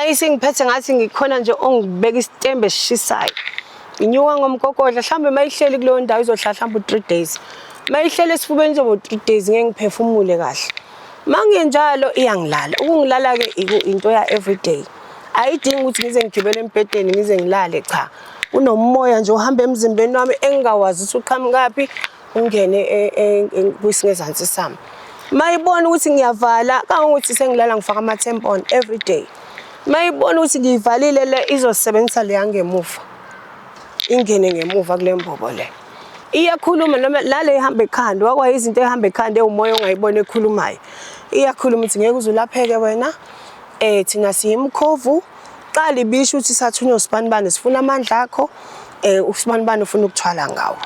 Mayisingiphethe ngathi ngikhona nje ongibeka isitembe esishisayo. Inyuka ngomgogodla mhlambe mayihleli kuleyo ndawo izohlala mhlambe 3 days. Mayihleli esifubeni zobo 3 days ngeke ngiphefumule kahle. Mangenjalo iyangilala. Ukungilala ke into ya everyday. Ayidingi ukuthi ngize ngigibele embhedeni ngize ngilale cha. Unomoya nje uhamba emzimbeni wami engawazi ukuthi uqhamukapi ungene kwisingezansi sami. Mayibona ukuthi ngiyavala kangokuthi sengilala ngifaka ama-temp on every day. Mayibona ukuthi ngiyivalile le izosebenzisa le yangemuva. Ingene ngemuva kule mbobo le. Iyakhuluma noma lale ihamba ekhanda wakwa izinto ehamba ekhanda ewumoya ongayibona ekhulumayo. Iyakhuluma ukuthi ngeke uzulapheke wena. Thina siyimkhovu. Qala ibisho ukuthi sathunywa usibanibani sifuna amandla akho. Usibanibani ufuna ukuthwala ngawo.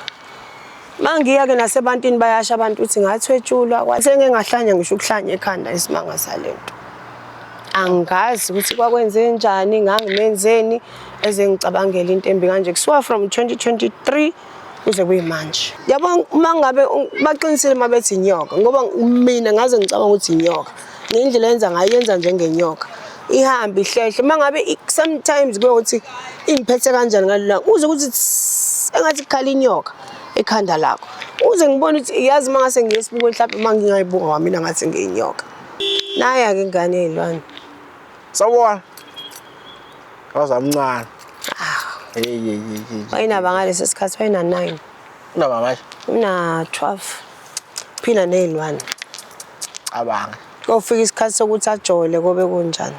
Mangiya ke nasebantwini bayasha abantu ukuthi ngathwetshulwa kwase ngeke ngahlanya ngisho ukuhlanya ekhanda isimanga salento. Angazi ukuthi kwakwenze njani ngangimenzeni eze ngicabangela into embi kanje kusuka from 2023 kuze kuyimanje. Yabo mangabe baqinisile mabethi inyoka ngoba mina ngaze ngicabanga ukuthi inyoka. Ngendlela yenza ngayenza njengenyoka. Ihamba ihlehle mangabe sometimes kuyokuthi ingiphethe kanjani ngalula uze ukuthi engathi khala inyoka ekhanda lakho. Uze ngibone ukuthi yazi mangase ngiyesibuko mhlawumbe mangingayibuka wamina ngathi ngiyinyoka. Naya ke ingane ezilwane. Sawubona. Wazamncane. Hey. Bayinaba ngalesi sikhathi bayina 9. Unaba manje? Una 12. Phila nezilwane. Abanga. Kofika isikhathi sokuthi ajole kobe kunjani.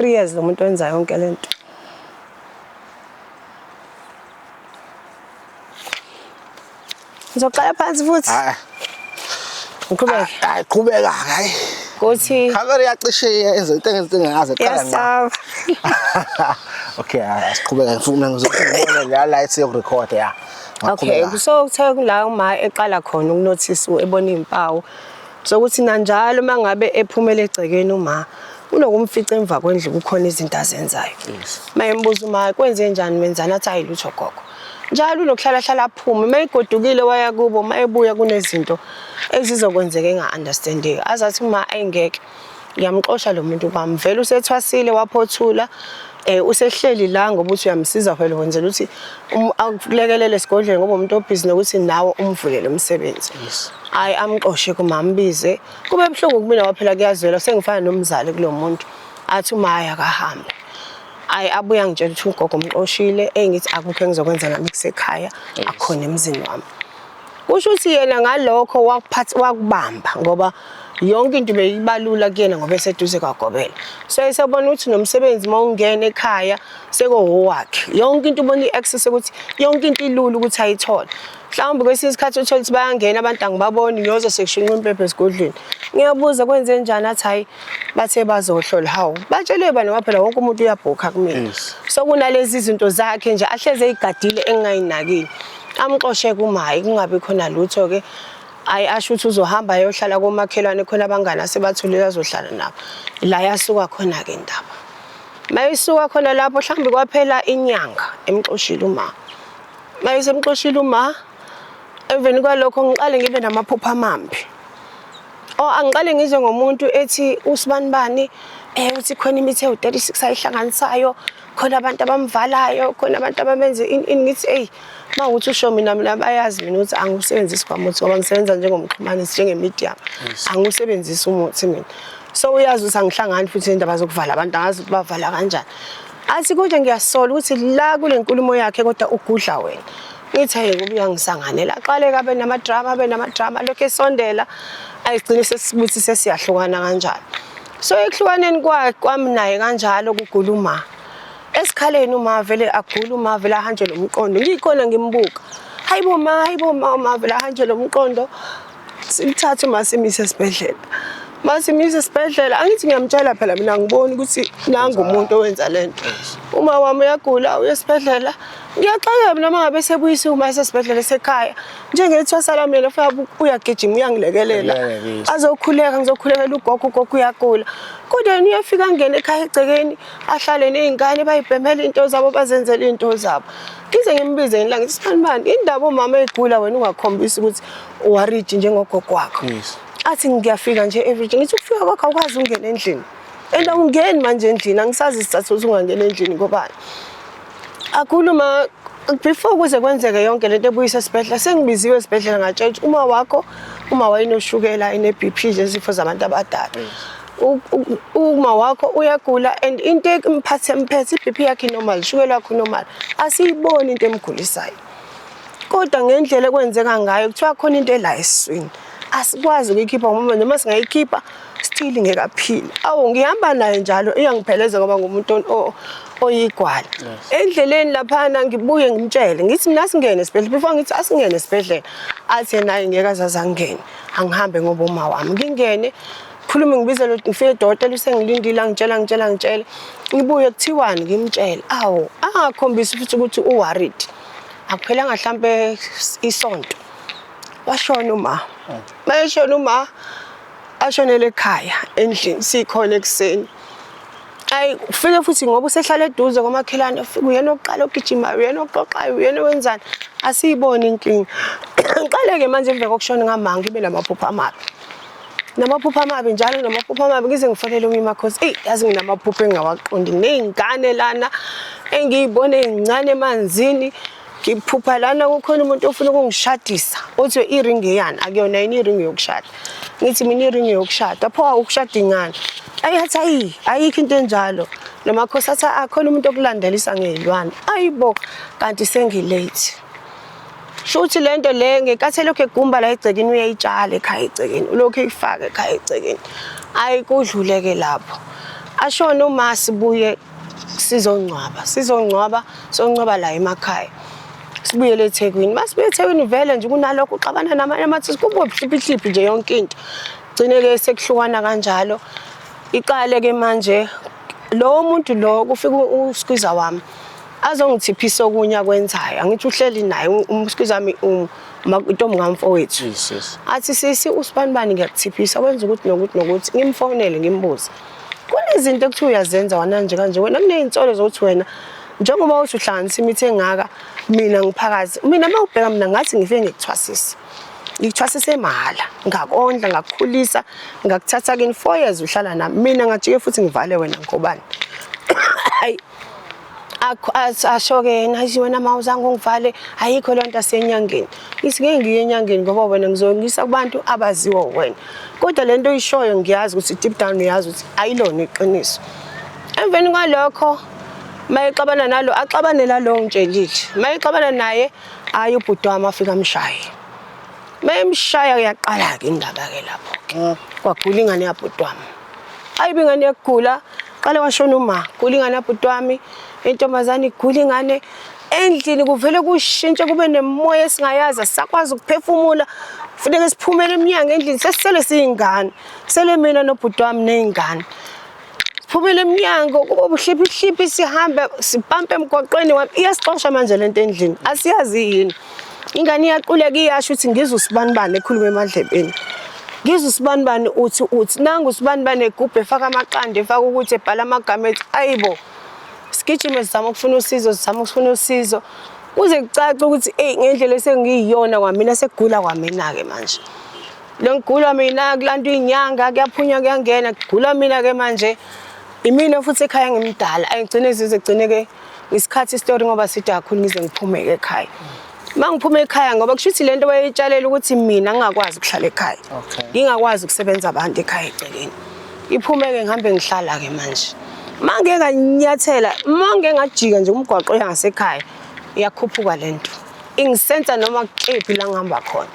Years lo muntu wenza yonke lento. Ngizoqala phansi futhi. Ngiqhubeke. Qhubeka hayi. Kuthi Kamera yacishe yenza into engaze eqala ngqa. Okay, asiqhubeka ngifuna ngizobona la lights yokurecord ya. Okay, so kuthe kula uma eqala khona ukunotice ebona izimpawu. Sokuthi nanjalo mangabe ephumela egcekeni uma unokumfica emva kwendlu kukhona izinto azenzayo. Mayembuza uma kwenze njani wenzana athi ayilutho gogo. Njalo unokuhlala aphume mayigodukile waya kubo mayebuya kunezinto ezizokwenzeka enga-understandeki. Azathi uma ayingeke ngiyamxosha lo muntu bamvela usethwasile waphothula usehleli la ngoba uthi uyamsiza phela wenzela ukuthi akulekelele esigodlweni ngoba umuntu obhizi nokuthi nawe umvulele umsebenzi. Hayi amxoshe kumambize kube ebhlungu kumina waphela kuyazwela sengifana nomzali kulo muntu athi uma akahambe. Hayi abuya ngitshela ukuthi ugogo umxoshile engithi akukho engizokwenza nami kusekhaya akhona emzini wami. Kusho ukuthi yena ngalokho wakubamba ngoba yonke into beyibalula kuyena ngoba eseduze kwaGobela. So esebona ukuthi nomsebenzi mawungena ekhaya sekowakhe. Yonke into ubona iaccess ukuthi yonke into ilula ukuthi ayithole. Mhlawumbe kwesinye isikhathi uthola ukuthi bayangena abantu angibaboni ngiyoze sekushunqa impepho esigodlweni. Ngiyabuza kwenze njani athi hayi bathe bazohlola hawu. Batshele bani waphela wonke umuntu uyabhokha kumina. So kunalezi izinto zakhe nje ahleze ezigadile engayinakile. Amxoshe kumayi kungabe khona lutho ke ayi asho ukuthi uzohamba ayohlala komakhelwane khona abangani asebathulile azohlala nabo la yasuka khona ke indaba mayisuka khona lapho mhlambi kwaphela inyanga emxoshile uma mayisemxoshile uma emveni kwalokho ngiqale ngibe namaphupha amambi angiqale ngizwe ngomuntu ethi usibanibani uthi khona imithi ewu36 ayihlanganisayo khona abantu abamvalayo khona abantu abamenze ngithi mawuthi usho mina bayazi mina ukuthi angusebenzisi kwamuthi ngoba ngisebenza njengomxhumanisi njengemedium angusebenzisi umuthi mina so uyazi ukuthi angihlangani futhi indaba zokuvala abantu angazi ukuthi bavala kanjani athi konje ngiyasola ukuthi la kule nkulumo yakhe kodwa ugudla wena ngithi hey kuba uyangisanganela aqale kabe namadrama lokho esondela ayigcine sesibuthi sesiyahlukana kanjalo so ekuhlukaneni kwami naye kanjalo kuguluma esikhaleni uma vele agula uma vele ahanje lomqondo ngikhona ngimbuka hayibo ma uma vele ahanje lomqondo simthatha uma simise esibhedlela Mase ngise esibhedlela angithi ngiyamtshela phela mina ngiboni ukuthi nangu umuntu owenza lento. Uma wami uyagula uye esibhedlela ngiyaxaka mina mangabe sebuyisa uma esibhedlela sekhaya njengethwasa lami yena ufika uyagijima uyangilekelela azokhuleka ngizokhulekela ugogo uyagula kodwa yena uyafika ngene ekhaya egcekeni ahlale nezingane bayibhemela into zabo bazenzela into zabo ngize ngimbize ngithi ngithi Sibani indaba umama egula wena ungakhombisa ukuthi worried njengogogo wakho athi ngiyafika nje everyday ngithi ukufika kwakho awukwazi ungena endlini ungeni manje endlini angisazi isizathu ungangena endlini ngobani akhuluma before kuze kwenzeke yonke lento ebuyisa esibhedlela sengibiziwe esibhedlela ngatshela uma wakho uma wayenoshukela ine BP nje izifo zabantu abadala uma wakho uyagula and into emphethe iBP yakhe normal shukela yakho normal asiyiboni into emgulisayo kodwa ngendlela ekwenzeka ngayo kuthiwa khona into ela eswini asikwazi ukuyikhipha ngoba noma singayikhipha still ngekaphili awu ngihamba naye njalo iyangipheleza ngoba ngumuntu oyigwala endleleni laphana ngibuye ngimtshele ngithi mina singene esibhedlela before ngithi asingene esibhedlela athi naye ngeke azazangene angihambe ngoba uma wami ngingene khuluma ngibizela ngifike edokotela usengilindile ngitshela ngibuye kuthiwani ngimtshela awu angakhombisi futhi ukuthi uworried akuphelanga mhlambe isonto washona uma mayeshona uma ashonele ekhaya endlini sikhona ekseni ayi ufike futhi ngoba usehlala eduze kwamakhelane ufike uyena oqala ogijima uyena oxoxayo uyena wenzani asiyiboni inkinga ngiqaleke manje emva kokushona ngamanga ngibe namaphupho amabi njalo namaphupho amabi ngize ngifonele uMimakhosi yazi nginamaphupho engawaqondi nezingane lana engiyibone ezincane emanzini ngiphupha lana kukhona umuntu ofuna ukungishadisa uthi iring eyani akuyona yini iring yokushada ngithi mina iring yokushada pho ukushada ingane ayithi ayikho into enjalo noMakhosi athi akhona umuntu okulandelisa ngezilwane ayibo kanti sengilate shuthi lento le ngekathi lokho egumba la egcekeni uyayitshala ekhaya egcekeni ulokho eyifaka ekhaya egcekeni ayikudluleke lapho ashona uma sibuye sizongcwaba la emakhaya sibuyele eThekwini masibuye eThekwini vele nje kunalokho uxabana namanye amathi kubo buhliphi nje yonke into gcineke sekuhlukana kanjalo iqale ke manje lo muntu lo kufika uSkwiza wami azongithiphisa okunya kwenzayo angithi uhleli naye uSkwiza wami intombi ngamfowethu athi sisi uSibanibani ngiyakuthiphisa wenza ukuthi nokuthi ngimfonele ngimbuze kunezinto ekuthiwa uyazenza wana nje kanje wena kunezinsolo zokuthi wena njengoba uthi uhlanganisa imithi engaka mina ngiphakazi mina mawubheka mina ngathi ngifike ngikuthwasise emahala ngakondla ngakukhulisa ngakuthatha kini 4 years uhlala nami mina ngajike futhi ngivale wena ngobani hayi ashoke yena wena mawuzange ungivale ayikho lento asenyangeni isike ngiye enyangeni ngoba wena ngizongisa kubantu abaziwa wena kodwa lento oyishoyo ngiyazi ukuthi deep down uyazi ukuthi ayilona iqiniso emveni kwalokho mayexabana nalo axabane nalo ngitshelile mayexabana naye ayi ubhuti wami afika amshaye mayemshaya uyaqala ke indaba ke lapho kwagula ingane yabhuti wami ayibe ingane yakugula qala washona uma gula ingane yabhuti wami intombazane igula ingane endlini kuvele kushintshe kube nemoya esingayazi sakwazi ukuphefumula kufuneka siphumele eminyango endlini sesisele siyingane sele mina nobhuti wami nezingane siphumele eminyango kuba buhliphi sihambe sipampe emgwaqweni iyasixosha manje lento endlini asiyazi yini ingane iyaquleka iyasho ukuthi ngizwe uSibanibani ekhuluma emadlebeni ngizwe uSibanibani uthi nangu uSibanibani egubhe efaka amaqanda efaka ukuthi ebhala amagama ethi ayibo sigijime sizama ukufuna usizo kuze kucace ukuthi ngendlela esengiyiyona kwamina sekugula kwamina ke manje lo ngigula mina kulanto inyanga kuyaphunya kuyangena kugula mina ke manje imina futhi ekhaya ngimdala ayigcine sizegcine ke isikhathi story ngoba sithi kakhulu ngize ngiphume ekhaya mangiphume ekhaya ngoba kushuthi lento wayetshalela ukuthi mina ngingakwazi ukuhlala ekhaya ngingakwazi ukusebenza abantu ekhaya egcekeni iphume ke ngihambe ngihlala ke manje mange kanyathela mange ngajika nje umgwaqo yangasekhaya iyakhuphuka lento ingisenza noma kephi la ngihamba khona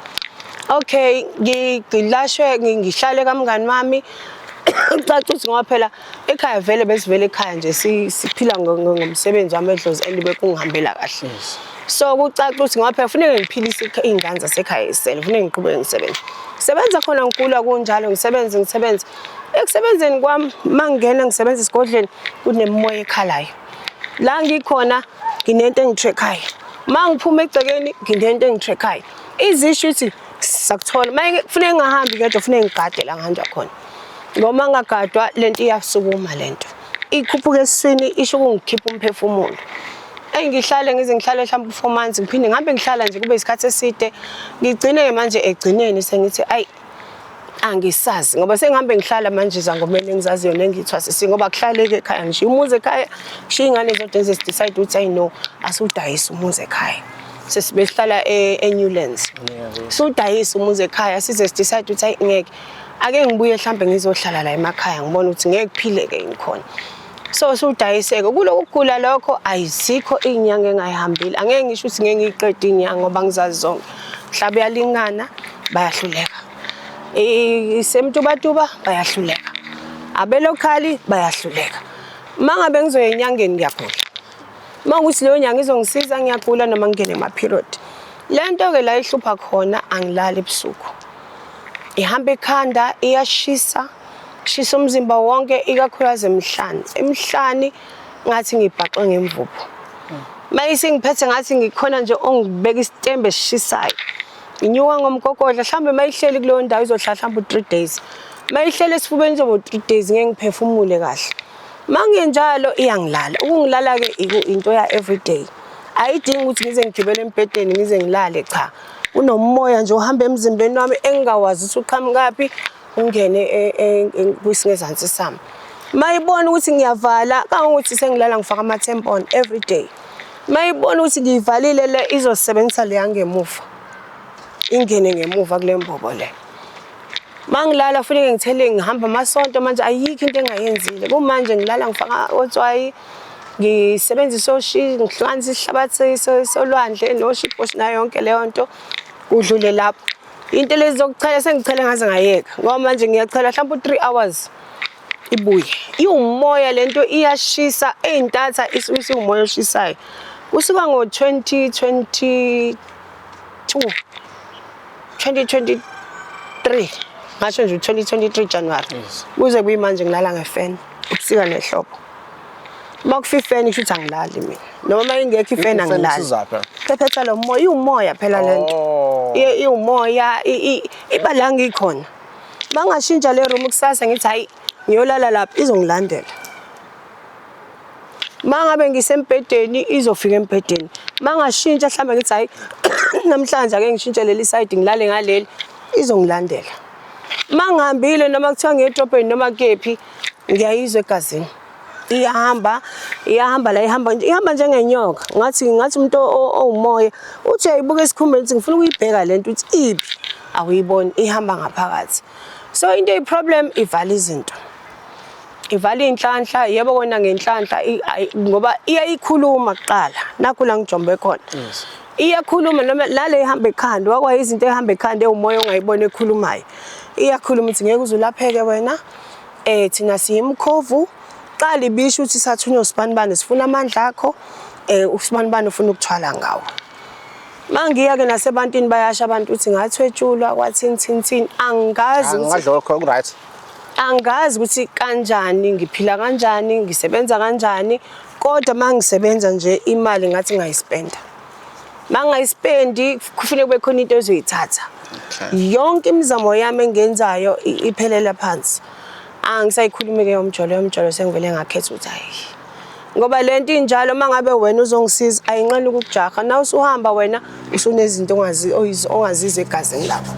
okay ngilashwe ngihlale kamngani wami ucaca ukuthi ngoba phela ekhaya vele besivele ekhaya nje siphila ngomsebenzi wamedlozi elibe kungihambela kahle So kucaca ukuthi ngoba phela kufanele ngiphilise iy'ngane zasekhaya isele, kufanele ngiqhubeke ngisebenze. Sebenza khona ngikula kunjalo ngisebenze. Ekusebenzeni kwami mangingena ngisebenza esigodlweni kunemimoya ekhalayo. La ngikhona nginento engithrekhayo. Mangiphuma egcekeni nginento engithrekhayo. Izisho ukuthi sakuthola manje kufanele ngingahambi kodwa kufanele ngigade la ngihamba khona. Noma ngagadwa lento iyasukuma lento. Ikhuphuka esiswini isho ukungikhipha umphefumulo. Ngihlale ngihlale mhlawumbe 4 months ngiphinde ngihambe ngihlala nje kube isikhathi eside ngigcine manje egcineni sengithi ayi angisazi ngoba sengihambe ngihlala manje izangomeni engizaziyo nengithwasisi ngoba kuhlaleke ekhaya ngishiya umuzi ekhaya ngishiya ingane zodwa decide ukuthi ayi no asudayisa umuzi ekhaya sesibehlala eNewlands sudayisa umuzi ekhaya size decide ukuthi ayi ngeke ake ngibuye mhlambe ngizohlala la emakhaya ngibona ukuthi ngeke kuphileke ngikhona. So sudayiseke kulokugula lokho ayizikho izinyanga engayihambile angeke ngisho ukuthi ngeke ngiqede inyanga ngoba ngizazi zonke mhlawumbe yalingana bayahluleka isemtubatuba bayahluleka abelokhali bayahluleka mangabe ngizoya enyangeni ngiyagula mangukuthi leyo nyanga izongisiza ngiyagula noma ngene ema period lento ke la ihlupha khona angilali ebusuku ihamba ekhanda iyashisa shisa umzimba wonke ikakhulukazi emhlani ngathi ngibhaqwe ngemvubu mayisi ngiphethe ngathi ngikhona nje ongibeka isitembe esishisayo inyuka ngomgogodla mhlambe mayihleli kuleyo ndawo izohlala mhlambe 3 days mayihleli esifubeni izobo 3 days ngeke ngiphefumule kahle mangenjalo iyangilala ukungilala ke into ya everyday ayidingi ukuthi ngize ngigibele empedeni ngize ngilale cha unomoya nje uhamba emzimbeni wami engingawazi ukuthi uqhamukaphi ungene kwisingezansi sami mayibona ukuthi ngiyavala kangokuthi sengilala ngifaka ama-temp on every day mayibona ukuthi ngiyivalile le izosebenzisa le yangemuva ingene ngemuva kule mbobo le mangilala futhi ngithele ngihamba amasonto manje ayikho into engayenzile kumanje ngilala ngifaka otswayi ngisebenzisa oshi ngihlukanisa isihlabathi solwandle noshipho nayo yonke leyo nto udlule lapho into lezi zokuchela sengichele ngaze ngayeka ngoba manje ngiyachela mhlawumbe 3 hours ibuye iwumoya lento iyashisa eintatha iswisi umoya oshisayo kusuka ngo2023 ngasho nje 2023 January kuze kuyimanje ngilala ngefan ubusika nehlobo makufifeni kusho ukuthi angilali mina noma ingekho ifeni angilali phephetha lo moya iwumoya phela lento iwumoya iba la ngikhona bangashintsha le room kusasa ngithi hayi ngiyolala lapha izongilandela mangabe ngisempedeni izofika empedeni mangashintsha mhlambe ngithi hayi namhlanje ake ngishintshe leli side ngilale ngaleli izongilandela mangihambile noma kuthiwa ngiyedrobheni noma kephi ngiyayizwa egazini iyahamba la ihamba njengenyoka ngathi umuntu owumoya uthi ayibuka esikhumbeni ukuthi ngifuna ukuyibheka lento ukuthi iphi awuyiboni ihamba ngaphakathi so into eyiproblem ivala izinto ivala inhlanhla yebo kona ngenhlanhla ngoba iyayikhuluma kuqala nakho la ngijombe khona iyakhuluma noma lale ihamba ekhanda wakwaye izinto ehamba ekhanda ewumoya ongayibona ekhulumayo iyakhuluma ukuthi ngeke uzulapheke wena thina siyimkhovu qala ibisho ukuthi sathunywa usibanibani sifuna amandla akho usibanibani ufuna ukuthwala ngawo mangiya ke nasebantwini bayasha abantu ukuthi ngathwetshulwa kwathini angazi ngadlokho right angazi ukuthi kanjani ngiphila kanjani ngisebenza kanjani kodwa mangisebenza nje imali ngathi ngayispenda mangayispendi kufanele kube khona into ezoyithatha yonke imizamo yami engenzayo iphelela phansi angisayikhulumi ke yomjolo sengivele ngakhetha ukuthi hayi ngoba lento injalo mangabe wena uzongisiza ayinqeni ukukujaha na usuhamba wena usunezinto ongazizo egazini lakho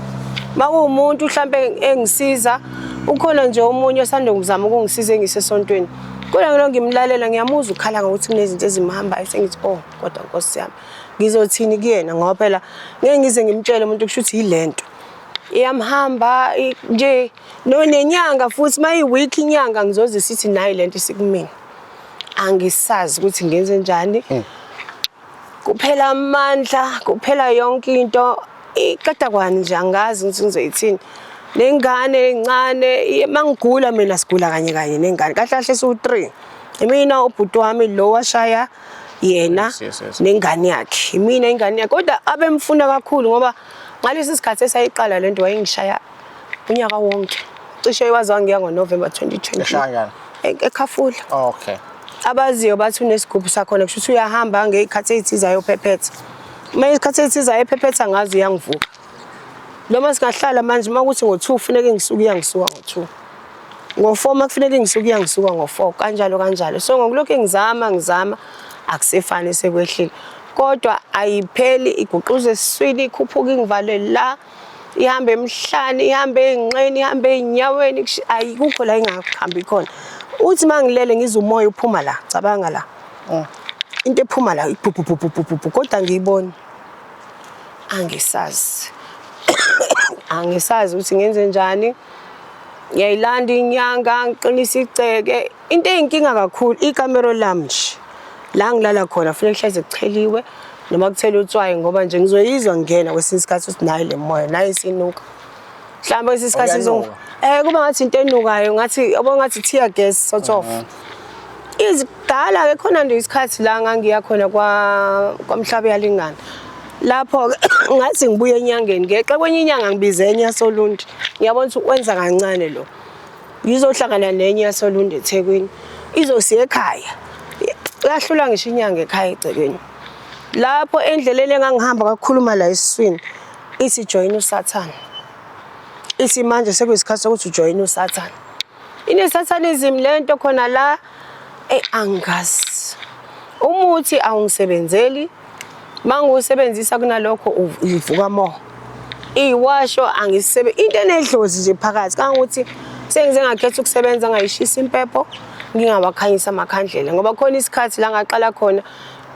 makuwumuntu mhlambe engisiza ukhona nje omunye osanda ngizama ukungisiza engisesontweni kodwa ngimlalela ngiyamuzwa ukhala ngokuthi kunezinto ezimhamba sengithi kodwa Nkosi yami ngizothini kuyena ngoba phela ngeke ngize ngimtshele umuntu kushuthi yilento iyamhamba nje nenyanga futhi mayiweek inyanga ngizoze sithi nayi lento sikumina angisazi ukuthi ngenze njani kuphela amandla kuphela yonke into ikada kwani nje angazi ukuthi ngizoyithini nengane encane mangigula mina sigula kanye nengane kahle kahle su3 mina ubhuti wami lo washaya yena Yes. nengane yakhe mina ingane yakhe kodwa abemfuna kakhulu ngoba ngalesi sikhathi esayiqala lento wayengishaya unyaka wonke cishe wazi wangiya ngoNovember 2020 Eshaya eKhafula. Okay. Abaziyo bathi unesigubhu sakhona kusho ukuthi uyahamba ngezikhathi ezithizayo ephephetha. Uma izikhathi ezithizayo ephephetha ngazi uyangivuka. Noma singahlala manje makuthi ngo2 kufanele ngisuke uyangisuka ngo2. Ngo4 makufanele ngisuke uyangisuka ngo4 kanjalo. So ngokulokho ngizama akusefani sekwehlile. Kodwa ayipheli iguquze esiswini ikhuphuka ingivale la ihambe emhlane ihambe enqeni ihambe enyaweni ayikukho la ingahambi khona. Uthi mangilele ngizwe umoya uphuma la cabanga la. Into ephuma la iphuphu kodwa ngiyibona angisazi. Angisazi ukuthi ngenze njani. Ngiyayilanda inyanga ngiqinisa igceke into eyinkinga kakhulu ikamero lami nje la ngilala khona kufanele hleze kucheliwe noma kuthele utswayi ngoba nje ngizoyizwa ngena kwesinye isikhathi ukuthi nayi le moya nayi isinuka mhlawumbe kwesinye isikhathi kuba ngathi into enukayo ngathi yabo ngathi tear gas sort of izidala ke khona nje isikhathi la ngangiya khona kwamhlaba yalingana lapho ngathi ngibuye enyangeni ngexa kwenye inyanga ngibize enye yaSolundi ngiyabona ukuthi wenza kancane lo ngizohlangana nenye yaSolundi eThekwini izosiya ekhaya uyahlula ngisho inyanga ekhaya egcekeni lapho endleleni engangihamba kakhuluma la esiswini ithi join uSathane ithi manje sekuyisikhathi sokuthi ujoin uSathane ineSatanism lento khona la angazi umuthi awungisebenzeli mangiwusebenzisa kunalokho uvuka mo iwasho angisebe into enedlozi nje phakathi kangukuthi sengize ngakhetha ukusebenza ngayishisa impepho ngingawakhanyisa amakhandlela ngoba khona isikhathi la ngaqala khona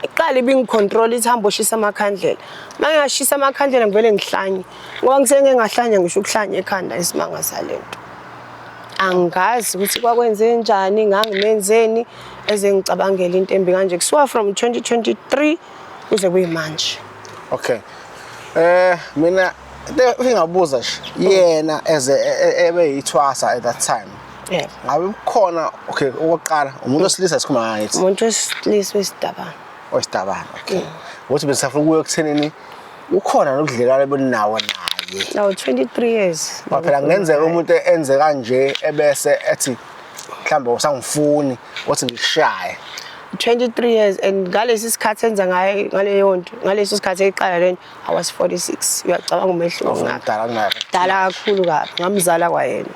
iqala ibingicontrol ithi ushisa amakhandlela mangiyashisa amakhandlela ngivele ngihlanye ngoba ngisenge ngahlanya ngisho ukuhlanya ekhanda isimanga salento angazi ukuthi kwakwenze njani ngangimenzeni eze ngicabangela into embi kanje kusuka from 2023 kuze kuyimanje. Okay. Mina ngingabuza nje yena ebe yithwasa at that time. Yeah. Ngabe khona okay okokuqala umuntu osilisa sikhuma ngathi. Umuntu osilisa wesidabana. Osidabana. Okay. Ukuthi besafuna ukuya ekuthenini ukhona nokudlekana benawo naye. Now 23 years. Phela ngenzeka umuntu enze kanje ebese ethi mhlambe usangifuni wathi ngishaye. 23 years and ngalesi sikhathi enza ngaye ngaleyo nto ngaleso sikhathi eqala lento I was 46 uyacabanga umehluko ngapha dala kakhulu kabi ngamzala kwayena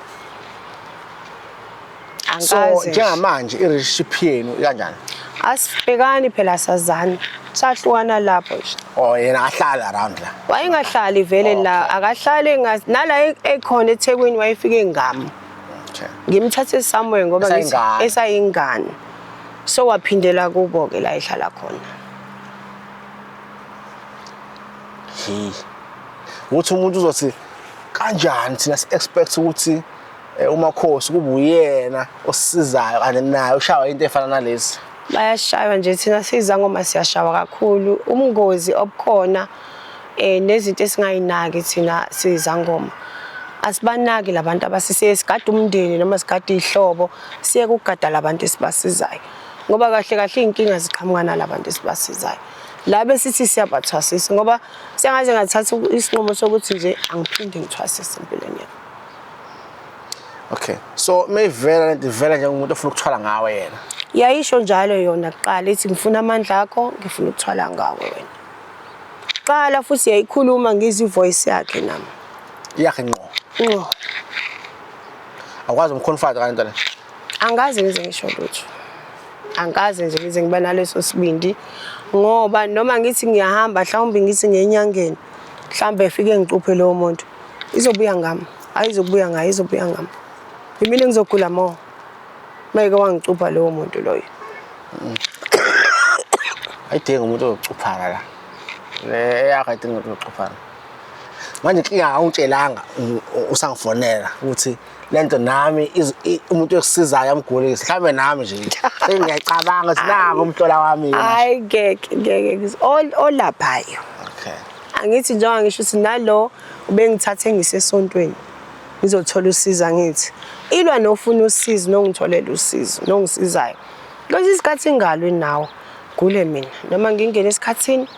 so njengamanje i-relationship yenu kanjani asibhekani phela sazana sahlukana lapho nje yena ahlala around la wayengahlali vele la akahlali nala ekhona eThekwini wayefike ngami ngimthathe somewhere ngoba esayingane so waphindela kubo ke la ehlala khona uthi umuntu uzothi kanjani thina expect ukuthi uMakhosi kube uyena osisizayo kanye naye ushawa into efana nalezi bayashaywa nje thina sizangoma siyashawa kakhulu umngozi obukhona nezinto esingayinaki thina sizangoma asibanaki labantu abasisiye sigada umndeni noma sigada ihlobo siye kugada labantu esibasizayo ngoba kahle inkinga ziqhamuka nalabantu esibasizayo la besithi siyabathwasisa ngoba sengaze ngathatha isinqumo sokuthi nje angiphinde ngithwasise empilweni yami. Okay, so mayivela nje umuntu ofuna ukuthwala ngawe yena yayisho njalo yona kuqala ithi ngifuna amandla akho ngifuna ukuthwala ngawe wena qala futhi yayikhuluma ngizwe ivoice yakhe nami yakhe ngqo akwazi umconfide kanti le angazi ngize ngisho lutho angazi nje ngize ngiba naleso sibindi ngoba noma ngithi ngiyahamba mhlawumbe ngithi ngenyangeni mhlawumbe efike ngicuphe lo muntu izobuya ngami ayizobuya ngayo izobuya ngami mina ngizogula mo mayike wangicupha lo muntu loyo ayidinga umuntu ocuphana la yakhe ayidinga umuntu ocuphana manje inkinga awutshelanga usangifonela ukuthi lento nami umuntu osisizayo amgulisa mhlambe nami nje sengiyacabanga ukuthi nako umhlola wami hayi ngeke olaphayo okay angithi njengoba ngisho ukuthi nalo ubengithathe ngisesontweni ngizothola usiza ngithi ilwa nofuna usizo nongitholela usizo nongisizayo lokho isikhathi ingalwe nawo ngigule mina noma ngingene esikhatsini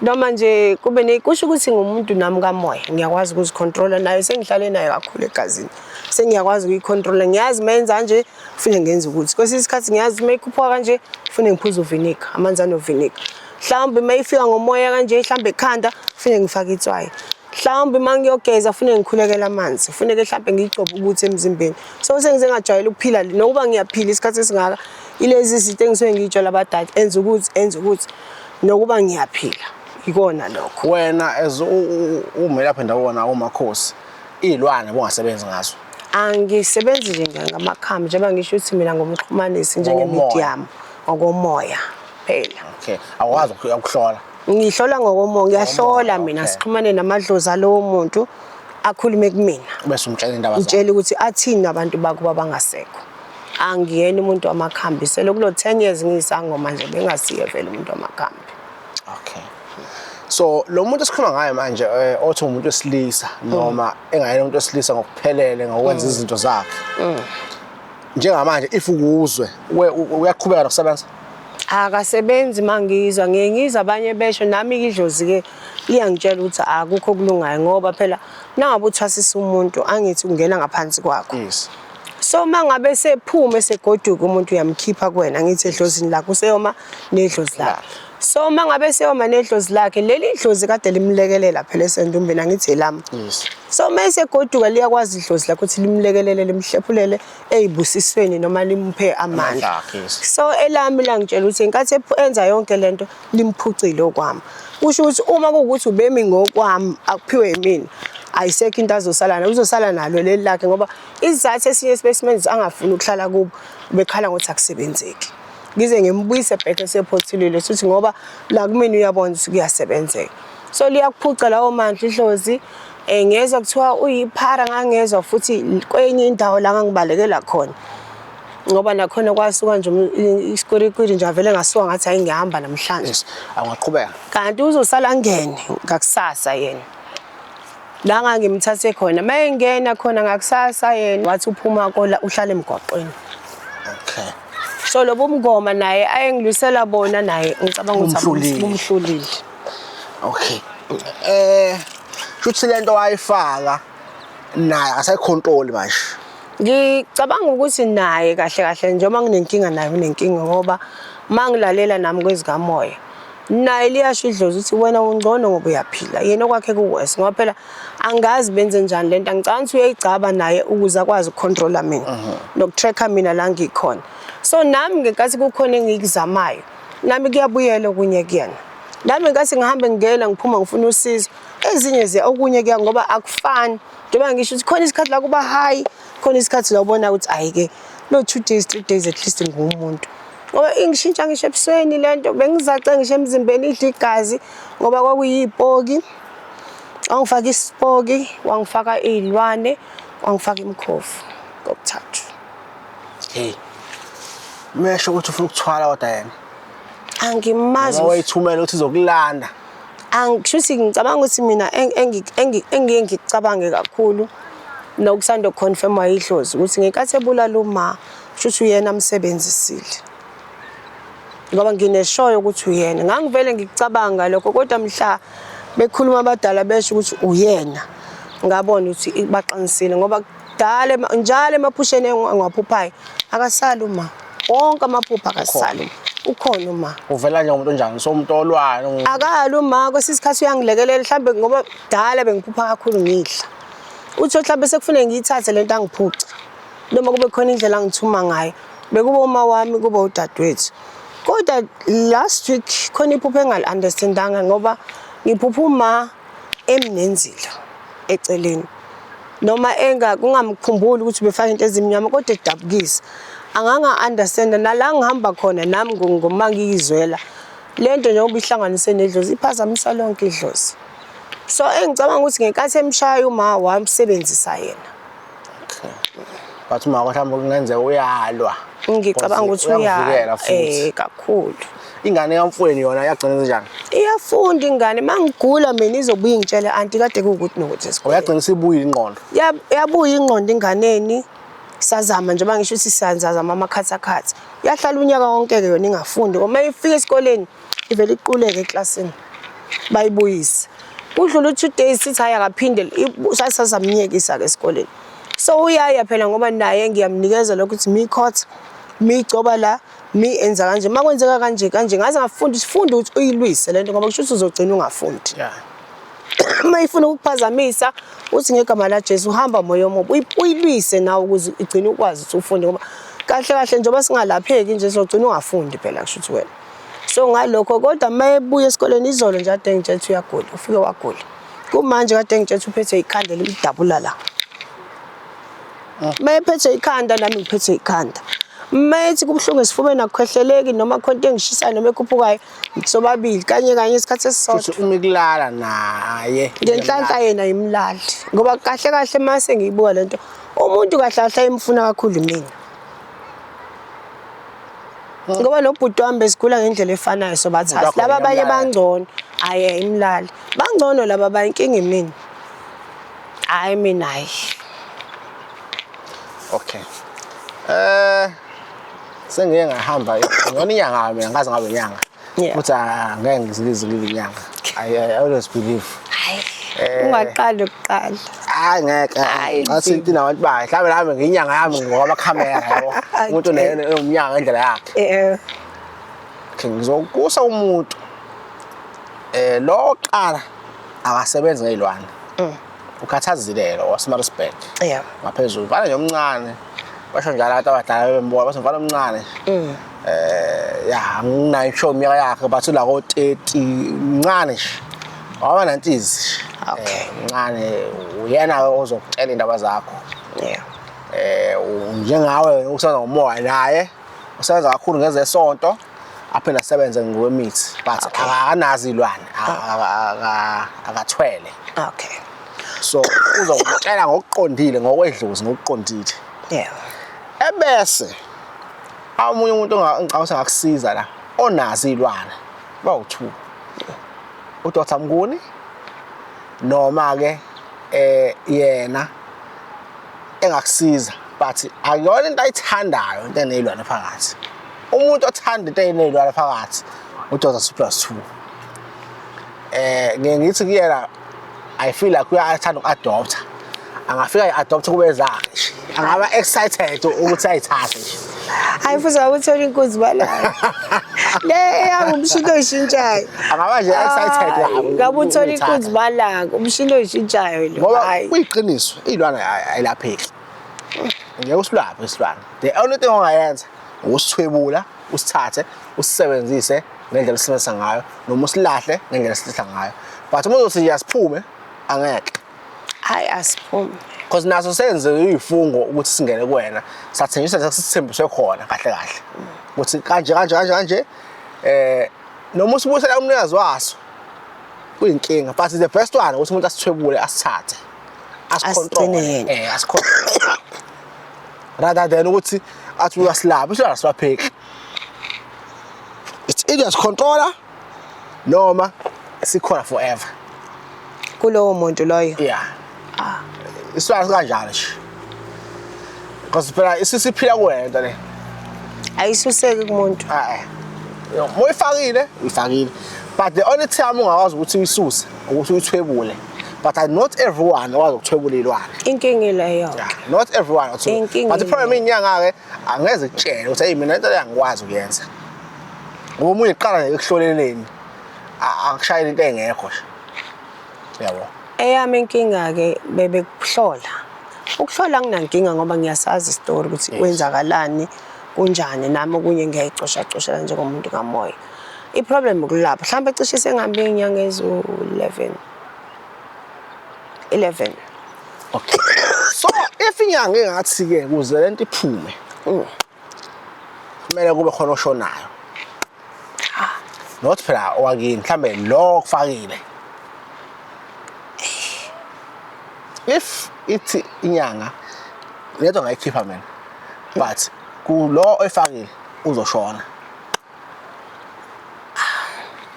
noma nje kube nekusho ukuthi ngumuntu nami kamoya ngiyakwazi ukuzicontrola naye sengihlale naye kakhulu egazini sengiyakwazi ukuyicontrola ngiyazi menza nje ufune ngenza ukuthi kwesinye isikhathi ngiyazi mayikhuphuka kanje ufune ngiphuze uvinika amanzi anovinika mhlawumbe mayifika ngomoya kanje mhlawumbe ekhanda ufune ngifake itswayi mhlawumbe mangiyogeza ufune ngikhulekela amanzi ufuneke mhlawumbe ngigcobe ukuthi emzimbeni so sengize ngajwayela ukuphila nokuba ngiyaphila isikhathi esingaka ilezi zinto engisuke ngiyitshola abadala enza ukuthi nokuba ngiyaphila ikona lokho wena as umelaphi ndawona uMakhosi izilwane bongasebenzi ngazo angisebenzi nje ngamakhambi njengoba ngisho ukuthi mina ngomxhumanisi njengemedium ngokomoya phela okay awukwazi ukuhlola ngihlola ngokomoya ngiyahlola mina sixhumane namadlozi alowo muntu akhulume kumina bese umtshela indaba zakhe utshela ukuthi athini abantu bakuba bangasekho angiyena umuntu wamakhambi selo kulo 10 years ngiyisangoma nje bengasiye vele umuntu wamakhambi okay so lo muntu esikhuluma ngayo manje othi umuntu wesilisa noma engayena umuntu wesilisa ngokuphelele ngokwenza izinto zakhe njengamanje if ukuzwe uyaqhubeka nokusebenza akasebenzi mangizwa ngiyengizwa abanye besho nami idlozi ke liyangitshela ukuthi akukho kulungayo ngoba phela nangabe uthwasisa umuntu angithi ungena ngaphansi kwakho yes so mangabe sephuma esegoduka umuntu uyamkhipha kuwena ngithi edlozini lakho useyoma nedlozi lakho so mangabe seyoma nedlozi lakhe leli dlozi kade limlekelela phela esendumbeni angithi elami yes so mase goduka liyakwazi idlozi lakho ukuthi limlekelele limhlephulele ezibusisweni noma limphe amandla so elami langitshela ukuthi inkathi enza yonke lento limphucile okwami kusho ukuthi uma kuwukuthi ubemi ngokwami akuphiwe yimina ayisekho into azosala nayo uzosala nalo leli lakhe ngoba izathu esinye specimens angafuni ukuhlala kubo bekhala ngokuthi akusebenzeki ngize ngimbuyise back esephothilile futhi ngoba la kumina uyabona ukuthi kuyasebenzeka so liyakuphuca lawo mandla idlozi ngezwe kuthiwa uyiphara ngangezwe futhi kwenye indawo la ngangibalekela khona ngoba nakhona kwasuka nje isikorikwiri nje avele ngasuka ngathi hayi ngihamba namhlanje angaqhubeka kanti uzosala ngene ngakusasa yena la ngangimthathe khona mayengena khona ngakusasa yena wathi uphuma kola uhlala emgwaqweni okay so lobo umngoma naye ayengilwisela bona naye ngicabanga ukuthi umhlulile okay futhi lento wayifaka naye asayicontrol manje ngicabanga ukuthi naye kahle kahle njengoba nginenkinga naye unenkinga ngoba mangilalela nami kwezikamoya naye liyasho idlozi ukuthi wena ungcono ngoba uyaphila yena okwakhe kuwese ngoba phela angazi benze njani lento angicabanga ukuthi uyayigcaba naye ukuze akwazi ukucontrola mina nokutracker mina la ngikhona so nami ngenkathi kukhona engikuzamayo nami kuyabuyela okunye kuyena nami ngenkathi ngihambe ngena ngiphuma ngifuna usizo ezinye ze okunye kuya ngoba akufani njengoba ngisho ukuthi khona isikhathi la kuba high khona isikhathi la ubona ukuthi ayike no 2 days 3 days at least ngumuntu ngoba ingishintsha ngisho ebusweni lento bengizace ngisho emzimbeni idla igazi ngoba kwakuyipoki wangifaka isipoki wangifaka izilwane wangifaka imkhofu kokuthathu hey mesho ukuthi ufuna ukuthwala kodwa yena angimazi wayithumela ukuthi izokulanda angishuthi ngicabanga ukuthi mina engiye ngicabange kakhulu nokusando confirm wayidlozi ukuthi ngenkathi ebulala uma shuthi uyena amsebenzisile ngoba ngineshoyo ukuthi uyena ngangivele ngicabanga lokho kodwa mhla bekhuluma abadala besho ukuthi uyena ngabona ukuthi baqinisile ngoba kudala njalo emaphusheni engiwaphuphayo akasali uma wonke amaphupha akasali ukhona uma uvela nje umuntu onjani so umuntu olwana akali uma kwesisikhathi uyangilekelela mhlambe ngoba kudala bengiphupha kakhulu ngidla uthi mhlambe sekufune ngiyithathe lento angiphuca noma kube khona indlela angithuma ngayo bekuba uma wami kuba udadewethu kodwa last week khona iphupha engali-understandanga ngoba ngiphupha uma emnenzilo eceleni noma kungamkhumbuli ukuthi befaka into ezimnyama kodwa edabukisa anganga-understanda nala ngihamba khona nami ngomangiyizwela lento njengoba ihlanganise nedlozi iphazamisa lonke idlozi so engicabanga ukuthi ngenkathi emshaya uma wamsebenzisa yena bathi uma mhlawumbe kungenzeka uyalwa ngicabanga ukuthi uyalwa kakhulu ingane yamfweni yona yagcina kanjani iyafunda ingane mangigula mina izobuya ingitshele anti kade kuukuthi nokuthi esikole uyagcina sibuyile ingqondo yabuya ingqondo inganeni sazama njengoba ngisho ukuthi siyazama amakhathakhatha yahlala unyaka wonke ke yona ingafundi uma ifika esikoleni ivele iquleke eklasini bayibuyise kudlula 2 days sithi hayi akaphinde sasamnyekisa ke esikoleni so uyaya phela ngoba naye ngiyamnikeza lokuthi mikhotha migcoba la mi enza kanje makwenzeka kanje ngaze ngafundi sifunde ukuthi uyilwise lento ngoba kusho ukuthi uzogcina ungafundi yeah mayifuna ukuphazamisa uthi ngegama la Jesu uhamba moya omubi uyilwise nawe ukuze igcine ukwazi ukuthi ufunde ngoba kahle njengoba singalapheki nje sizogcina ungafundi phela kusho ukuthi wena so ngalokho kodwa mayebuya esikoleni izolo nje ade ngitshethe uyagula ufike wagula kumanje kade ngitshethe uphethe ikhanda limdabula la mayephethe ikhanda nami ngiphethe ikhanda mayethi kubhlungu esifubeni akukhwehleleki noma khona into engishisayo noma ekhuphukayo sobabili kanye isikhathi esisodwa futhi uma ikulala naye ngenhlanhla yena imlali ngoba kahle mase ngiyibuka lento umuntu kahle imfuna kakhulu mina ngoba nobhuti wami besigula ngendlela efanayo sobathathu laba abanye bangcono aye imlali bangcono laba abanye inkinga imini hayi mina hayi okay sengiye ngahamba ngona inyanga mina ngaze ngabe inyanga futhi angeke ngizilizile inyanga I always believe hayi ungaqali ukuqala hayi ngeke ngathi intina abantu baye mhlawumbe nami ngiyinyanga yami ngoba camera yabo umuntu unomnyanga endlela yakhe ngizokusa umuntu lo qala akasebenzi ngezilwane ukhathazile lo waseMaritzburg ngaphezulu vana nje omncane basho njalo abantu abadala bembola bathi mfana omncane ya nginayo show iminyaka yakhe bathi la ko 30 mncane nje waba nantizi mncane uyena ozokutshela indaba zakho njengawe usebenza ngomoya naye usebenza kakhulu ngezesonto aphela asebenze ngokwemithi but akanazi ilwane akathwele so uzokutshela ngokuqondile ngokwedlozi ngokuqondile ebese omunye umuntu engicabanga ngakusiza la onazi ilwane bawu2 uDr Mnguni noma ke yena engakusiza but akuyona into ayithandayo into enezilwane phakathi umuntu othanda into enezilwane phakathi uDr +2 ngithi kuyena I feel like uyathanda uku-adopta angafika i-adopta kube zakhe nje angaba excited ukuthi ayithathe nje hayi futhi awuthola inkunzi balayo le yami umshilo oyishintshayo angaba nje excited ngabe uthola inkunzi balanga umshilo oyishintshayo lo hayi kuyiqiniso izilwane ayilapheki ngeke usilaphe isilwane the only thing ongayenza ukusithwebula usithathe usisebenzise ngendlela esebenzisa ngayo noma usilahle ngendlela esilahla ngayo but uma uzothi nje asiphume angeke hayi asiphume because naso senze izifungo ukuthi singene kuwena sathenjiswa sisithembiswe khona kahle ukuthi kanje noma usibuyisela umnikazi waso kuyinkinga but the best one ukuthi umuntu asithwebule asithathe asicontrol asicontrol rather than ukuthi athi uyasilapha isona sibapheki it's either controller noma sikhona forever kulowo muntu loyo isona kanjalo nje because phela isisiphila kuwena le ayisuseki kumuntu moyifakile but the only time ungakwazi ukuthi uyisuse ukuthi uyithwebule but not everyone wazi ukuthwebula ilwane inkinga leyo not everyone but the problem inyanga ke angeze kutshela ukuthi hey mina into engikwazi ukuyenza ngoba umuntu iqala nje ekuhloleleni akushayela into engekho nje yabo eyami inkinga ke bebekuhlola ukuhlola nginankinga ngoba ngiyasazi istory ukuthi kwenzakalani kunjani nami okunye ngiyayicosha njengomuntu kamoya iproblem ukulapha mhlawumbe cishe sengihambe inyanga ezu11 okay so if inyanga engathi ke kuze lento iphume kumele kube khona oshonayo not phela owakini mhlambe lo kufakile if ithi inyanga leto ngayikhipha mina but kulo oyifakile uzoshona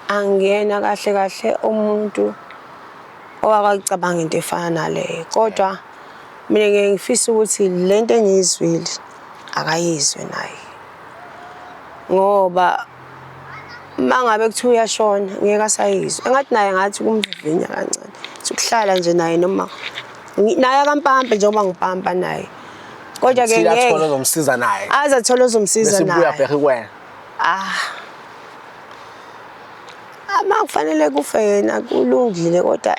angena kahle umuntu owakacabanga into efana naleyo kodwa mina ngeke ngifisa ukuthi lento engiyizwile akayizwe naye ngoba mangabe kuthiwa uyashona ngeke asayizwa engathi naye ngathi kumvivinya kancane ukuhlala nje naye noma naye akampampe njengoba ngipampa naye kodwa ke ngeke athola ozomsiza naye azathola ozomsiza naye bese ubuya bheka kuwena ama kufanele kufe yena kulungile kodwa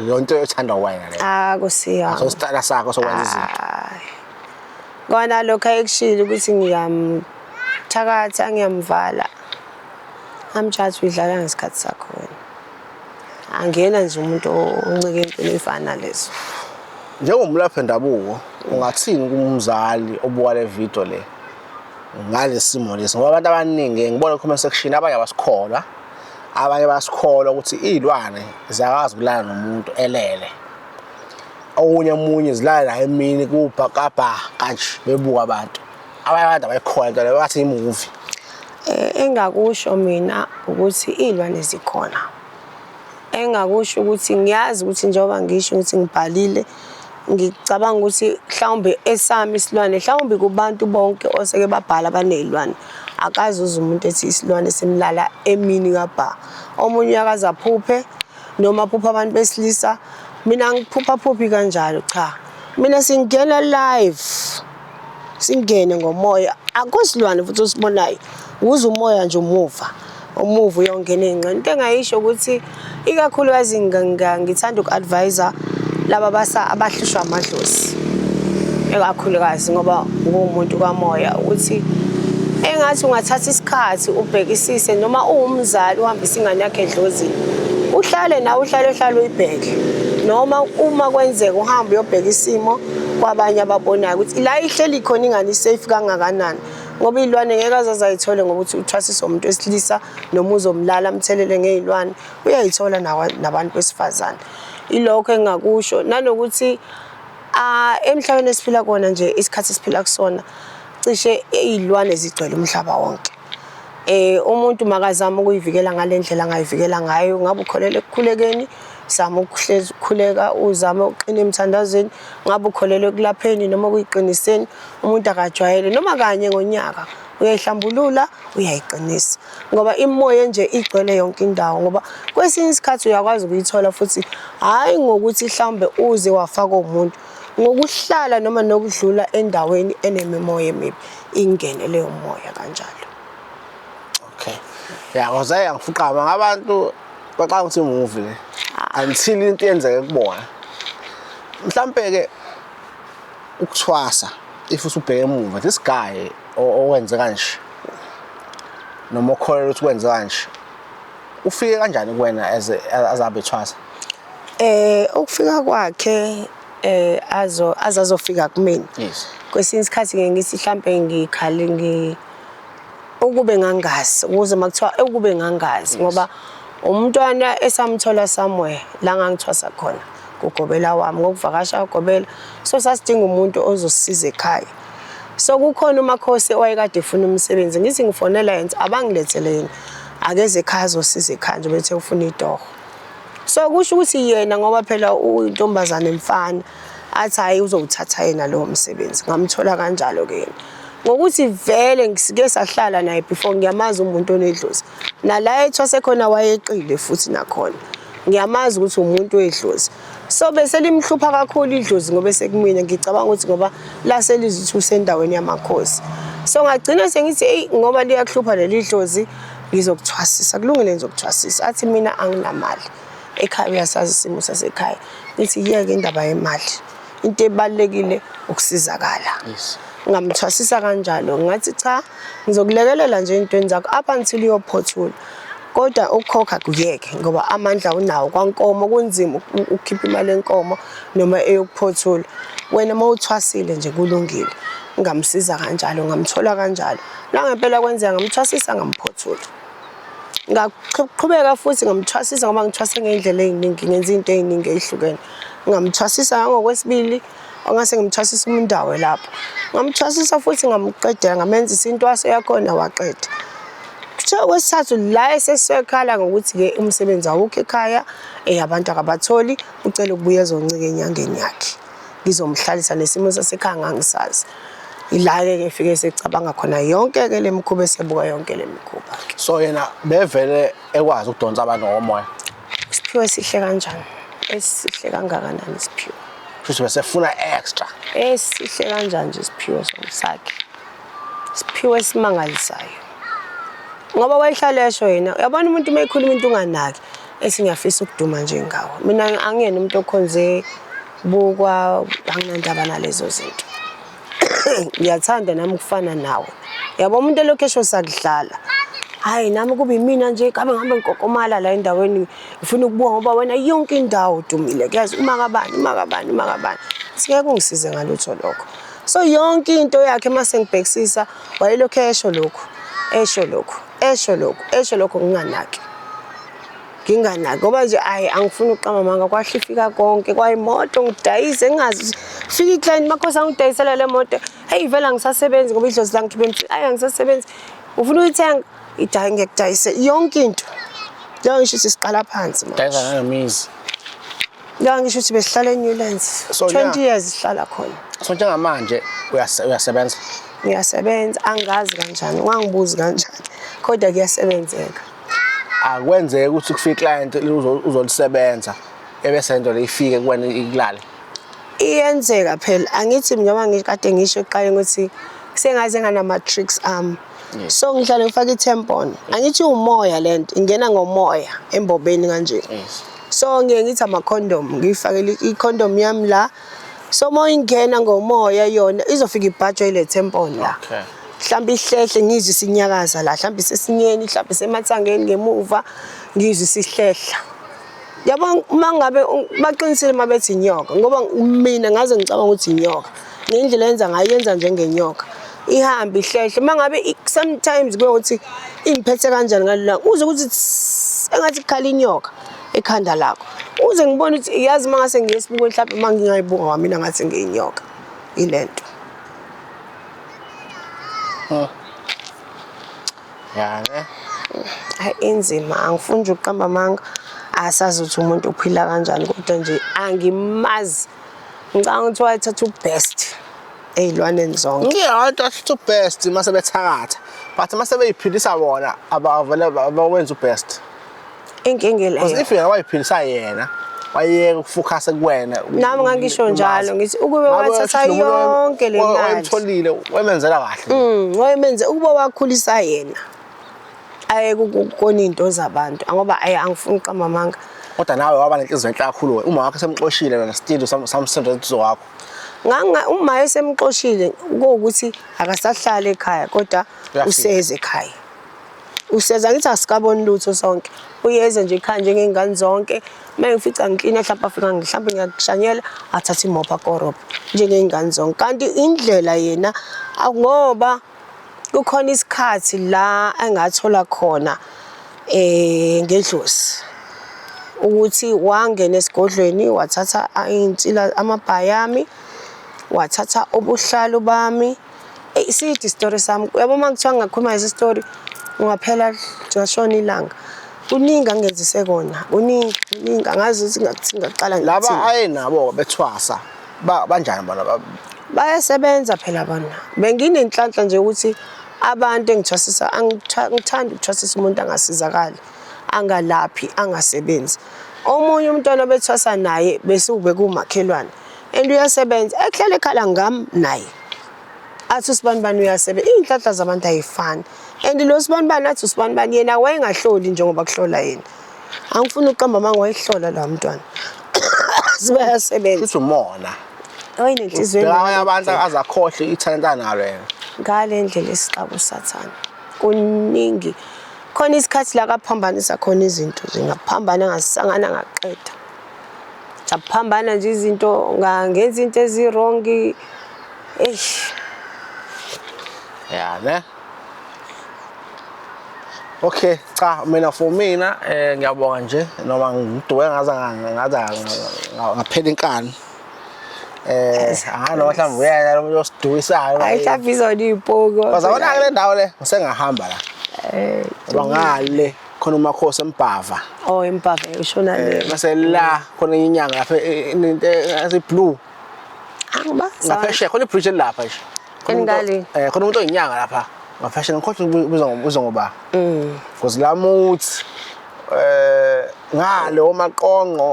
yonto ethanda wena le akusiya sositala sakho sokwenza izinto kona lokho ayekushilo ukuthi ngiyamthakatha ngiyamvala amjathi udlala ngesikhathi sakho wena angena nje umuntu oncike impilo efana lezo njengomlaphi wendabuko ungathini kumzali obuka le video le ngalesimo lesi ngoba abantu abaningi ngibona comment section abanye abasikholwa abanye basikholwa ukuthi izilwane ziyakwazi ukulala nomuntu elele omunye zilala la emini kubhakabha kanje bebuka abantu abayikholwa into le bathi imovie engakusho mina ukuthi izilwane zikhona engakusho ukuthi ngiyazi ukuthi njengoba ngisho ukuthi ngibhalile ngicabanga ukuthi mhlawumbe esami isilwane mhlawumbe kubantu bonke oseke babhala banezilwane akazuza umuntu ethi isilwane simlala emini kabha omunye uyakaza phuphe noma phupha abantu besilisa mina ngiphupha phuphi kanjalo cha mina singena live singene ngomoya akusilwane futhi usibonayo uze umoya nje umuva uyongena ingqondo into engayisho ukuthi ikakhulukazi ngithanda uku-advise laba abahlushwa amadlozi ekakhulukazi ngoba ngumuntu kamoya ukuthi engathi ungathatha isikhathi ubhekisise noma uwumzali uhambisa ingane yakhe edlozini uhlale nawe uhlale uyibheke noma uma kwenzeka uhambe uyobheka isimo kwabanye ababonayo ukuthi la ihleli khona ingane safe kangakanani ngoba izilwane ngeke azayithole ngokuthi uthwasisa umuntu wesilisa noma uzomlala amthelele ngezilwane uyayithola nabantu besifazane ilokho engakusho nanokuthi emhlabeni esiphila kona nje isikhathi esiphila kusona cishe izilwane zigcwele umhlaba wonke umuntu makazama ukuyivikela ngalendlela angayivikela ngayo ngabe ukholele ekukhulekeni zama ukuhlezi ukukhuleka uzama uqina emthandazweni ngabe ukholele kulapheni noma kuyiqiniseni umuntu akajwayele noma kanye ngonyaka uyayihlambulula uyayiqinisa ngoba imoya nje igcwele yonke indawo ngoba kwesinye isikhathi uyakwazi ukuyithola futhi hayi ngokuthi mhlawumbe uze wafaka umuntu ngokuhlala noma nokudlula endaweni enemimoya emibi ingene leyo moya kanjalo. Okay ya ngozaya ngifuqama ngabantu baxanga ukuthi movie le until into yenzeke kubona mhlambe ke ukuthwasa if usubheke emuva this guy owenze kanje noma ukholelwa ukuthi wenze kanje ufike kanjani kuwena azabe ethwasa ukufika kwakhe azazofika kumina yes kwesinye isikhathi ngeke ngithi mhlambe ngikhale ukube ngangazi ukuze makuthiwa ukube ngangazi ngoba umntwana esamthola somewhere la ngangithwasa khona kugobela wami ngokuvakasha ugobela so sasidinga umuntu ozosisiza ekhaya so kukhona umakhosi owayekade efuna umsebenzi ngithi ngifonela yena abangilethele yena akeze ekhaya azosiza ekhaya nje bethe ufuna idoho so kusho ukuthi yena ngoba phela uyintombazane emfana athi hayi uzowuthatha yena lo msebenzi ngamthola kanjalo ke yena ngokuthi vele ngisike sahlala naye before ngiyamazi umuntu onedlozi nala ethwase khona wayeqile futhi nakhona ngiyamazi ukuthi umuntu wedlozi so bese limhlupha kakhulu idlozi ngoba sekumina ngicabanga ukuthi ngoba la selizithi usendaweni yamakhosi so ngagcina sengithi hey ngoba liyakhhlupha leli dlozi ngizokuthwasisa kulungile ngizokuthwasisa athi mina anginamali ekhaya uyasazi isimo sasekhaya ngithi yeke indaba yemali into ebalekile ukusizakala yes ngamthwasisa kanjalo ngathi cha ngizokulekelela nje intweni zakho up until uyophothula kodwa ukukhokha kuyeke ngoba amandla unawo kwankomo kunzima ukukhipha imali enkomo noma eyokuphothula wena mawuthwasile nje kulungile ngamsiza kanjalo ngamthola kanjalo la ngempela kwenzeka ngamthwasisa ngamphothula ngaqhubeka futhi ngamthwasisa ngoba ngithwase ngendlela eziningi ngenza into eziningi ezihlukene ngamthwasisa ngokwesibili ongase ngimthwasisa umundawo lapho ngamthwasisa futhi ngamqedela ngamenza isintwaso yakhona waqeda kuthiwa kwesithathu la esesekhala ngokuthi ke umsebenzi awukho ekhaya abantu akabatholi ucela ukubuya ezoncika enyangeni yakhe ngizomhlalisa nesimo sasekhaya ngangisazi Ila-ke ke fike secabanga khona yonke ke lemikhuba esebuka yonke lemikhuba. So yena bevele ekwazi ukudonsa abantu ngomoya. Isiphiwo esihle kanjani? Esihle kangakanani isiphiwo? Futhi bese funa extra. Esihle kanjani nje isiphiwo sakhe? Isiphiwo esimangalisayo. Ngoba wayihlalisho yena, uyabona umuntu mayikhuluma into unganaki, esingiyafisa ukuduma nje ngawo. Mina angiyena umuntu okhonze bukwa anginandaba nalezo zinto. Ngiyathanda nami ukufana nawe. Yabo umuntu elokhu esho sakudlala. Hayi nami kube yimina nje kabe ngihambe ngikokomala la endaweni ngifuna ukubuka ngoba wena yonke indawo udumile. Kuyazi uma kabani. Sike kungisize ngalutho lokho. So yonke into yakhe mase ngibhekisisa wayelokhu esho lokho nginganaki. Ngoba nje angifuni uqama manga kwahlifika konke kwayimoto ngidayise ngingazi fika iclient makhosa ngidayisela le moto hey vela ngisasebenzi ngoba idlozi la ngikhiphe emthini angisasebenzi ufuna uyithenga ngekudayise yonke into la ngisho siqala phansi manje Dayisa ngemizi. la ngisho ukuthi besihlala eNewlands 20 years sihlala khona. So njengamanje uyasebenza. Ngiyasebenza angazi kanjani ungangibuzi kanjani kodwa kuyasebenzeka. Akwenzeke ukuthi kufika client uzolisebenza ebese into leyifike kuwena ikulala. Iyenzeka phela angithi njengoba ngikade ngisho eqaleni ukuthi sengaze nganama tricks so ngihlala ngifaka itempo on angithi umoya lento ingena ngomoya embobeni kanje. So ngeke ngithi ama condom ngifakele i-condom yami la so uma ingena ngomoya yona izofika ibhajwa ile tempo on la. Mhlawumbe ihlehle ngizwe sinyakaza la mhlawumbe sesinyeni mhlawumbe semathangeni ngemuva ngizwe sihlehla. Yabo mangabe baqinisile mabethi inyoka ngoba mina ngaze ngicabanga ukuthi inyoka ngendlela yenza ngayenza njengenyoka ihamba ihlehle mangabe sometimes kuyokuthi ingiphethe kanjani ngalula uze ukuthi engathi kukhala inyoka ekhanda lakho uze ngibone ukuthi yazi mangase ngiyesibuko mhlawumbe mangingayibuka wamina ngathi ngiyinyoka ilento. Ya ne. Inzima angifuni nje ukuqamba amanga asazi ukuthi umuntu uphila kanjani kodwa nje angimazi ngicanga ukuthi wayethatha ubest ezilwaneni zonke. Ngiyadwa athi ubest mase bethakatha but mase beyiphilisa bona abavele abawenza ubest. Inkinga leyo. Because if yena wayiphilisa yena wayeka ukufocus kuwena. Nami ngangisho njalo ngithi ukube wathatha yonke le mali wayitholile wemenzela kahle. Wayemenze ukuba wakhulisa yena. Ayekukona into zabantu ngoba angifuni uqamba amanga. Kodwa nawe waba nenhliziyo enhle kakhulu uma wakhe semxoshile wena studio samsenzo wakho. Uma esemxoshile ukuthi akasahlala ekhaya kodwa useze ekhaya. Useza ngithi asikaboni lutho sonke. Uyeze nje ekhaya njengengane zonke. Mangifica ngiklina mhlawumbe afika ngihlambe ngiyakushanyela athatha imopa korobho njengengane zonke. Kanti indlela yena ngoba kukhona isikhathi la engathola khona ngedlozi ukuthi wangena esigodlweni wathatha insila amabhayami wathatha obuhlalu bami isithi story sami yabo mangithiwa ngakhuluma lesi story ungaphela ngashona ilanga kuningi angenzise kona kuningi angazi ukuthi ngathi ngaqala ngithi laba ayenabo bethwasa banjani bona bayasebenza phela bona benginenhlanhla nje ukuthi abantu engithwasisa ngithanda ukuthwasisa umuntu angasizakali angalaphi angasebenzi omunye umntwana bethwasa naye bese ube kumakhelwane and uyasebenza ekhlela ekhala ngam naye athi usibanibani uyasebenza inhlanhla zabantu ayifani and lo sibanibani athi usibanibani yena wayengahloli njengoba kuhlola yena angifuni uqamba manga wayihlola la mntwana sibayasebenza uthi umona oyinenhliziyo abanye abantu azakhohle ithalent analo yena ngale ndlela esixabo sathana kuningi khona isikhathi la kaphambanisa khona izinto zingaphambana ngasangana ngaqeda japhambana nje izinto ngenza into ezirong ya ne okay cha mina for mina ngiyabonga nje noma ngiduke ngaza ngaphela inkani no mhlawumbe uyena lo muntu osidukisayo ayihlambi izona ipoko bazabona kule ndawo le ngisengahamba la bangale khona umakhosi eMbava eMbava ushona le mase la khona inyanga lapha into ezi blue angibaza ngaphesheya khona ibridge lapha nje Engalini. khona umuntu oyinyanga lapha ngafashion ngikhohle ubizwa ngoba because lamuthi ngalo maqonqo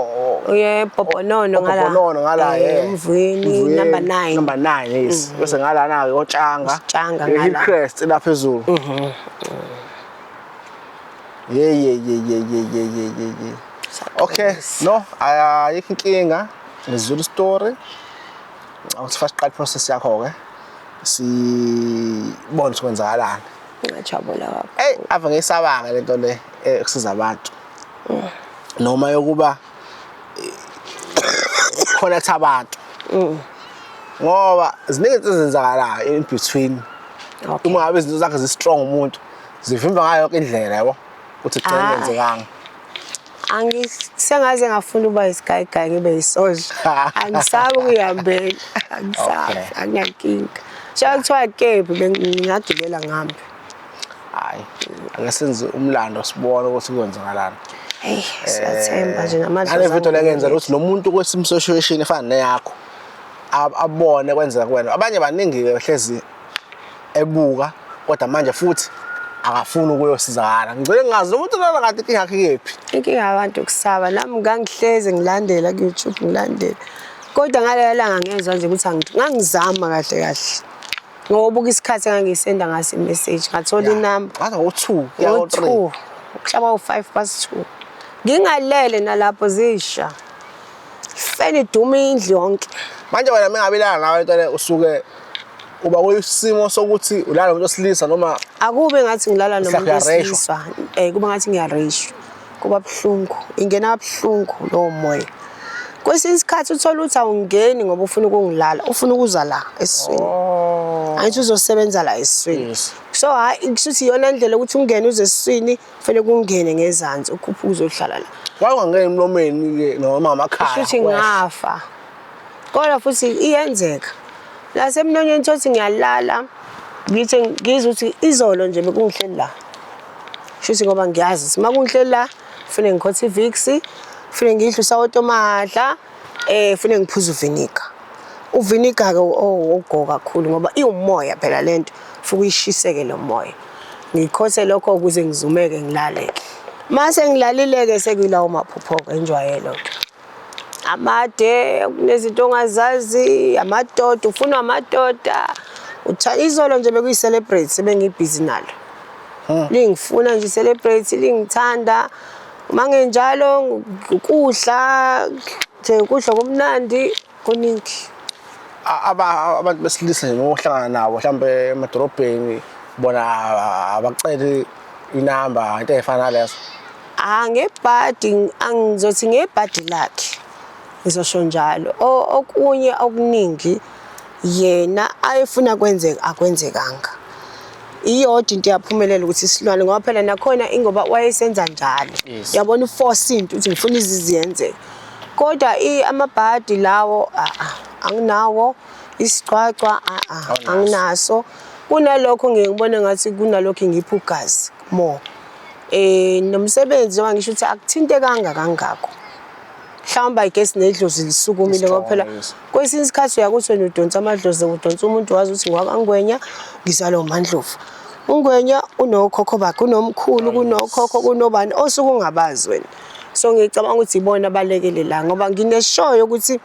Bhobhonono ngala. Bhobhonono ngala Umvweni number 9. Number 9 yes. Bese ngala na yoTshanga. Tshanga Hillcrest la phezulu. Yeah. Okay, no, ayikho inkinga. Ngizula story. Awusifashe qala process yakho ke. Sibone ukwenzakalana. Ngiyajabula kakhulu. Hey, ave ngisabanga lento le ukusiza abantu. Noma yokuba connect abantu. Ngoba ziningi izinto ezenzakalayo in between. Uma ngabe izinto zakhe zi-strong umuntu zivimba ngayo yonke indlela yabo uthi kugcine kwenzekanga. Sengaze ngafuna ukuba isigayigaya ngibe yisoja. Angisabi ukuyihambela. Angisabi, anginankinga. Sha kuthiwa kephi bengingagibela ngihambe. Hayi, akasenze umlando sibone ukuthi kwenzakalana. Hey, siyathemba nje namandla. Ngale video lekenzela ukuthi nomuntu kwesimo situation efana neyakho abone kwenzeka kuwena. Abanye baningi behlezi ebuka kodwa manje futhi akafuni ukuyosizakala. Ngicela ngazi umuntu lana kanti inkinga yakhe kephi. Inkinga abantu ukusaba nami ngangihleze ngilandela ku YouTube ngilandela. Kodwa ngale langa ngezwe nje ukuthi ngangizama kahle. Ngobuka isikhathi engangisenda ngasi message ngathola inamba. Ngathi ngo2 ya ngo3. Kuhlaba u5:2. Ngingalele nalapho zisha. Fene duma indlu yonke. Manje wena mengabilana nawe into le usuke uba kuyisimo sokuthi ulala umuntu osilisa noma akube ngathi ngilala nomuntu osilisa kuba ngathi ngiyareshwa kuba buhlungu ingena buhlungu lo moya kwesinye isikhathi uthola ukuthi awungeni ngoba ufuna ukungilala ufuna ukuza la esiswini angithi uzosebenza la esiswini so hayi kushuthi iyona indlela ukuthi ungene uze esiswini kufanele kungene ngezansi ukhuphuka uzohlala la wangangena emlomeni ke noma amakhaya kushuthi ngafa kodwa futhi iyenzeka la semnonyeni thothi ngiyalala ngithi ngizwe ukuthi izolo nje bekungihleli la shuthi ngoba ngiyazi sima kungihleli la kufanele ngikhothe iVix kufanele ngidlisa otomadla kufanele ngiphuze uvinika ke ogo kakhulu ngoba iumoya phela lento futhi uyishiseke lo moya ngikhothe lokho ukuze ngizumeke ngilale mase ngilalile ke sekuyilawo maphupho ke enjwayelo amade kunezinto ongazazi amadoda ufuna amadoda izolo nje bekuyicelebrate sebengibhizi nalo lingifuna nje celebrate lingithanda mangenjalo ukudla nje ukudla komnandi kuningi abantu besilisa nje ngohlangana nabo mhlambe emadorobheni bona abacela inamba into efana lezo ngebhadi angizothi ngebhadi lakhe ngizosho njalo okunye okuningi yena ayefuna kwenzeka akwenzekanga iyodwa into yaphumelela ukuthi isilwane ngoba phela nakhona ingoba wayesenza njalo yabona uforce into ukuthi ngifuna iziyenze kodwa amabhadi lawo anginawo isicwacwa anginaso kunalokho ngiyibona ngathi kunalokho ngipha ugazi more nomsebenzi wangisho ukuthi akuthinte kangakho mhlawumbe igesi nedlozi lisukumile ngoba phela kwesinye isikhathi uyakuthi wena udonsa amadlozi udonsa umuntu wazi ukuthi ngwakangwenya ngizalwa uMandlovu ungwenya unokhokho bakhe unomkhulu kunokhokho kunobani osuke ungabazi wena so ngicabanga ukuthi ibona abalekele la ngoba ngineshoyo ukuthi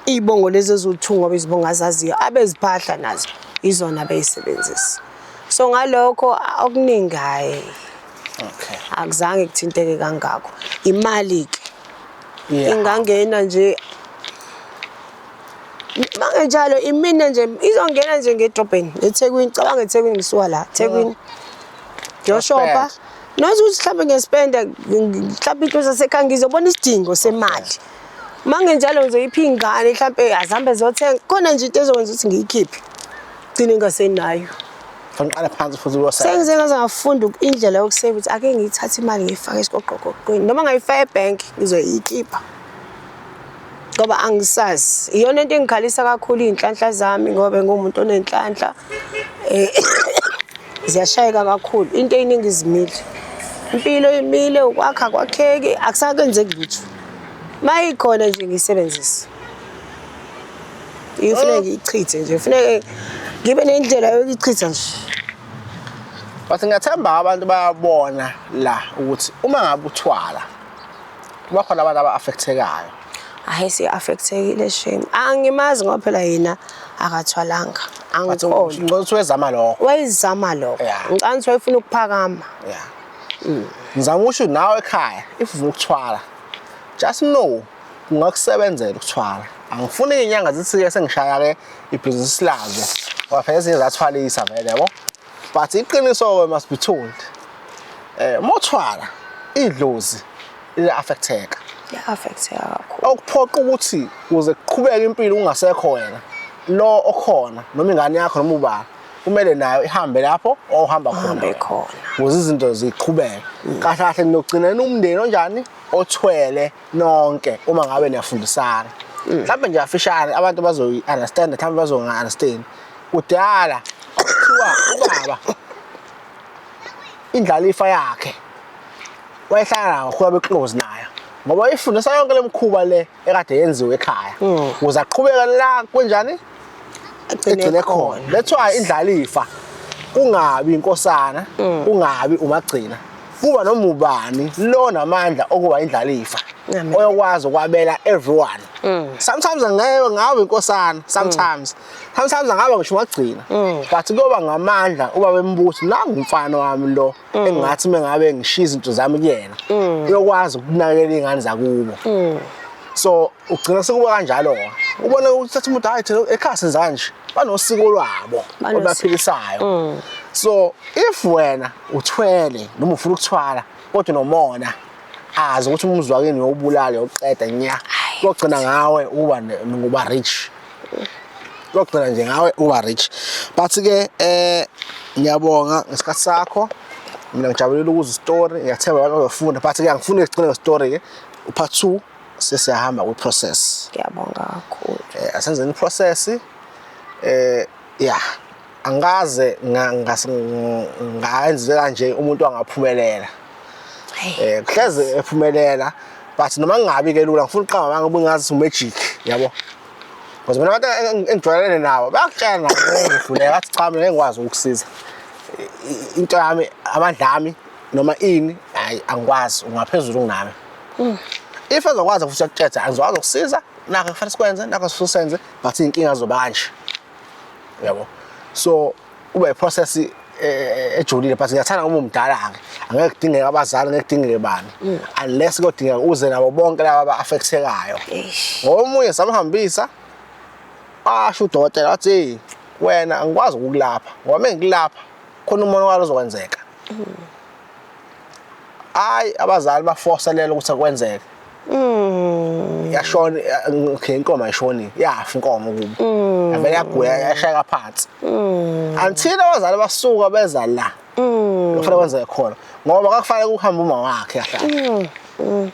izibongo lezi ezuthunga ngoba izibongo azaziyo abeziphahla nazo izona beyisebenzisa so ngalokho okuningi hayi akuzange kuthinteke kangako imali ke ingangena nje mangenjalo imina nje izongena nje ngedrobheni eThekwini cabanga eThekwini ngisuka la eThekwini ngiyoshopa nozuthi mhlawumbe ngiyespenda mhlawumbe into zasekhaya ngizobona isidingo semali mangenjalo ngizoyipha ingane mhlawumbe azambe zothenga khona nje into ezokwenza ukuthi ngiyikhiphe gcine ngasenayo fanqala phansi futhi uyosebenza sengize ngazafunda indlela yokusave ukuthi ake ngiyithatha imali ngiyifake esiqoqoqweni noma ngayifaka ebank ngizoyikhipha ngoba angisazi iyona into engikhalisa kakhulu inhlanhla zami ngoba ngumuntu onenhlanhla ziyashayeka kakhulu into eyiningi izimile impilo imile ukwakha kwakheke akusakenzeki lutho mayikhona nje ngisebenzisa ifuneka ngiyichithe nje ufuneka ngibe nendlela yokuyichitha nje. But ngiyathemba abantu bayabona la ukuthi uma ngabe uthwala kuba khona abantu aba-affectekayo. Hayi siya-affectekile shame. Angimazi ngoba phela yena akathwalanga. Angikholwa. Ngokuthi wezama lokho. Wayizama lokho. Ngicela ukuthi wayefuna ukuphakama. Yeah. Ngizama ukusho nawe ekhaya if ufuna ukuthwala just know kungakusebenzela ukuthwala. Angifuni iy'nyanga zithi-ke sengishaya-ke ibhizinisi lazo ngoba phela ezinye zathwalisa vele yabo. But iqiniso-ke must be told. Uma uthwala idlozi liya-affecteka. Ya-affecteka kakhulu. Okuphoqa ukuthi ukuze kuqhubeke impilo ungasekho wena lo okhona noma ingane yakho noma ubani kumele nayo ihambe lapho ohamba khona. Ukuze izinto ziqhubeke. Kahle kahle nokugcina umndeni onjani othwele nonke uma ngabe niyafundisana. Mhlawumbe nje afishane abantu bazoyi-understand mhlawumbe bazonga-understand. Kudala kuthiwa ubaba indlalifa yakhe wayehlala ngakhula be-close nayo ngoba ifundisa yonke le mikhuba le ekade yenziwe ekhaya ukuze aqhubeke la kwenjani egcine khona. That's why indlalifa kungabi inkosana kungabi umagcina kuba noma ubani lo namandla okuba indlalifa oyokwazi ukwabela everyone. Sometimes angeke ngabe inkosana sometimes angaba ngisho umagcina but kuyoba ngamandla uba bembuthi nangumfana wami lo engathi mengabe ngishiya izinto zami kuyena uyokwazi ukunakekela izingane zakubo. So ugcina sekuba kanjalo ubone ukuthi umuntu hayi thina ekhaya senza kanje banosiko lwabo obaphilisayo. So if wena uthwele noma ufuna ukuthwala kodwa nomona azi ukuthi umuzi wakini uyobulala uqeda nya lokugcina ngawe uba ngoba rich lokugcina nje ngawe uba rich. But ke ngiyabonga ngesikhathi sakho mina ngijabulela ukuza story ngiyathemba abantu bazofunda but ke angifuni igcine story ke part 2 sesiyahamba ku process. Ngiyabonga kakhulu. Asenzeni process yeah angaze ngayenze kanje umuntu angaphumelela. Kuhleze ephumelela but noma ngabi ke lula ngifuna uqamba manje ubungazi magic yabo. Because mina abantu engijwayelene nabo bayakutshela ngifuna ngathi cha mina ngikwazi ukukusiza. Into yami amandla ami noma ini hayi angikwazi ungaphezulu kunami. If azokwazi futhi ukuthetha azokwazi ukusiza nakho kufanele sikwenze nakho sifusenze but inkinga zoba kanje. Yabo. So ube process ejulile but ngiyathanda uma umdala ke angeke kudingeke abazali ngeke kudingeke bani unless kodingeka uze nabo bonke laba aba-affectekayo. Ngoba omunye samhambisa asho udokotela wathi wena angikwazi ukukulapha ngoba mengikulapha khona umonakalo ozokwenzeka. Hayi abazali baforcelela ukuthi akwenzeke. Yashona okay inkomo ayishoni yafa inkomo kubo avele yaguya yashaya phansi until abazali basuka beza la kufanele kwenze khona ngoba akufanele ukuhamba uma wakhe yahlala.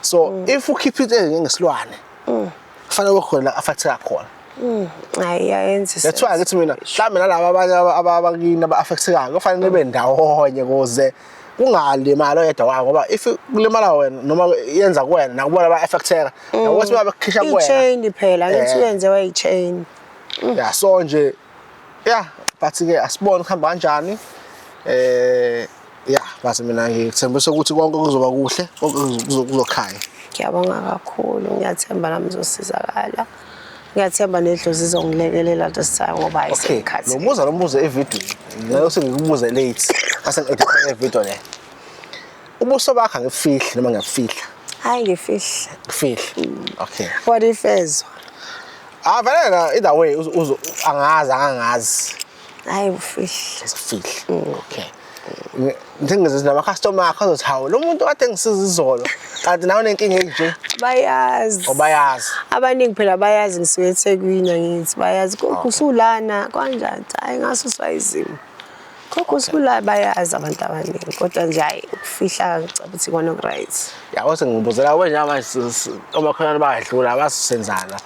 So if you keep it ngesilwane kufanele khona la affecteka khona. Hayi yayenza. That's why ngithi mina mhlawumbe nalabo abanye abakini aba-affectekayo kufanele bendawonye kuze kungalimali oyedwa wako ngoba if kulimala wena noma yenza kuwena nakubona aba-affecteka nokuthi babekhishwa kuwena i-chain phela ngithi wenze i-chain. Yeah so nje yeah but ke asibone kuhamba kanjani yeah base mina ngithembisa ukuthi konke kuzoba kuhle konke kuzokhaya. Ngiyabonga kakhulu ngiyathemba nami uzosizakala. Ngiyathemba nedlozi izongilekelela this time ngoba ayisikhathi. Okay lo mbuzo evideo ngeke sengikubuze late ase ngedit evideo le. Ubuso bakho ngifihla noma ngiyafihla? Hayi ngifihla. Ngifihla. Okay. What if ezwa? Vele either way angazi. Hayi ufihla. Sifihla. Okay. Ngizizwa nama customer akho azothi hawo lo muntu kade ngisiza izolo kanti nawe nenkinga enje bayazi obayazi abaningi phela bayazi ngisuke eThekwini ngithi bayazi kusulana kanjani hayi ngaso swayizimo kusula bayazi abantu abaningi kodwa nje hayi ukufihla ngicabanga ukuthi kona right yabo sengibuzela wena manje obakhona bayadlula abasisenzana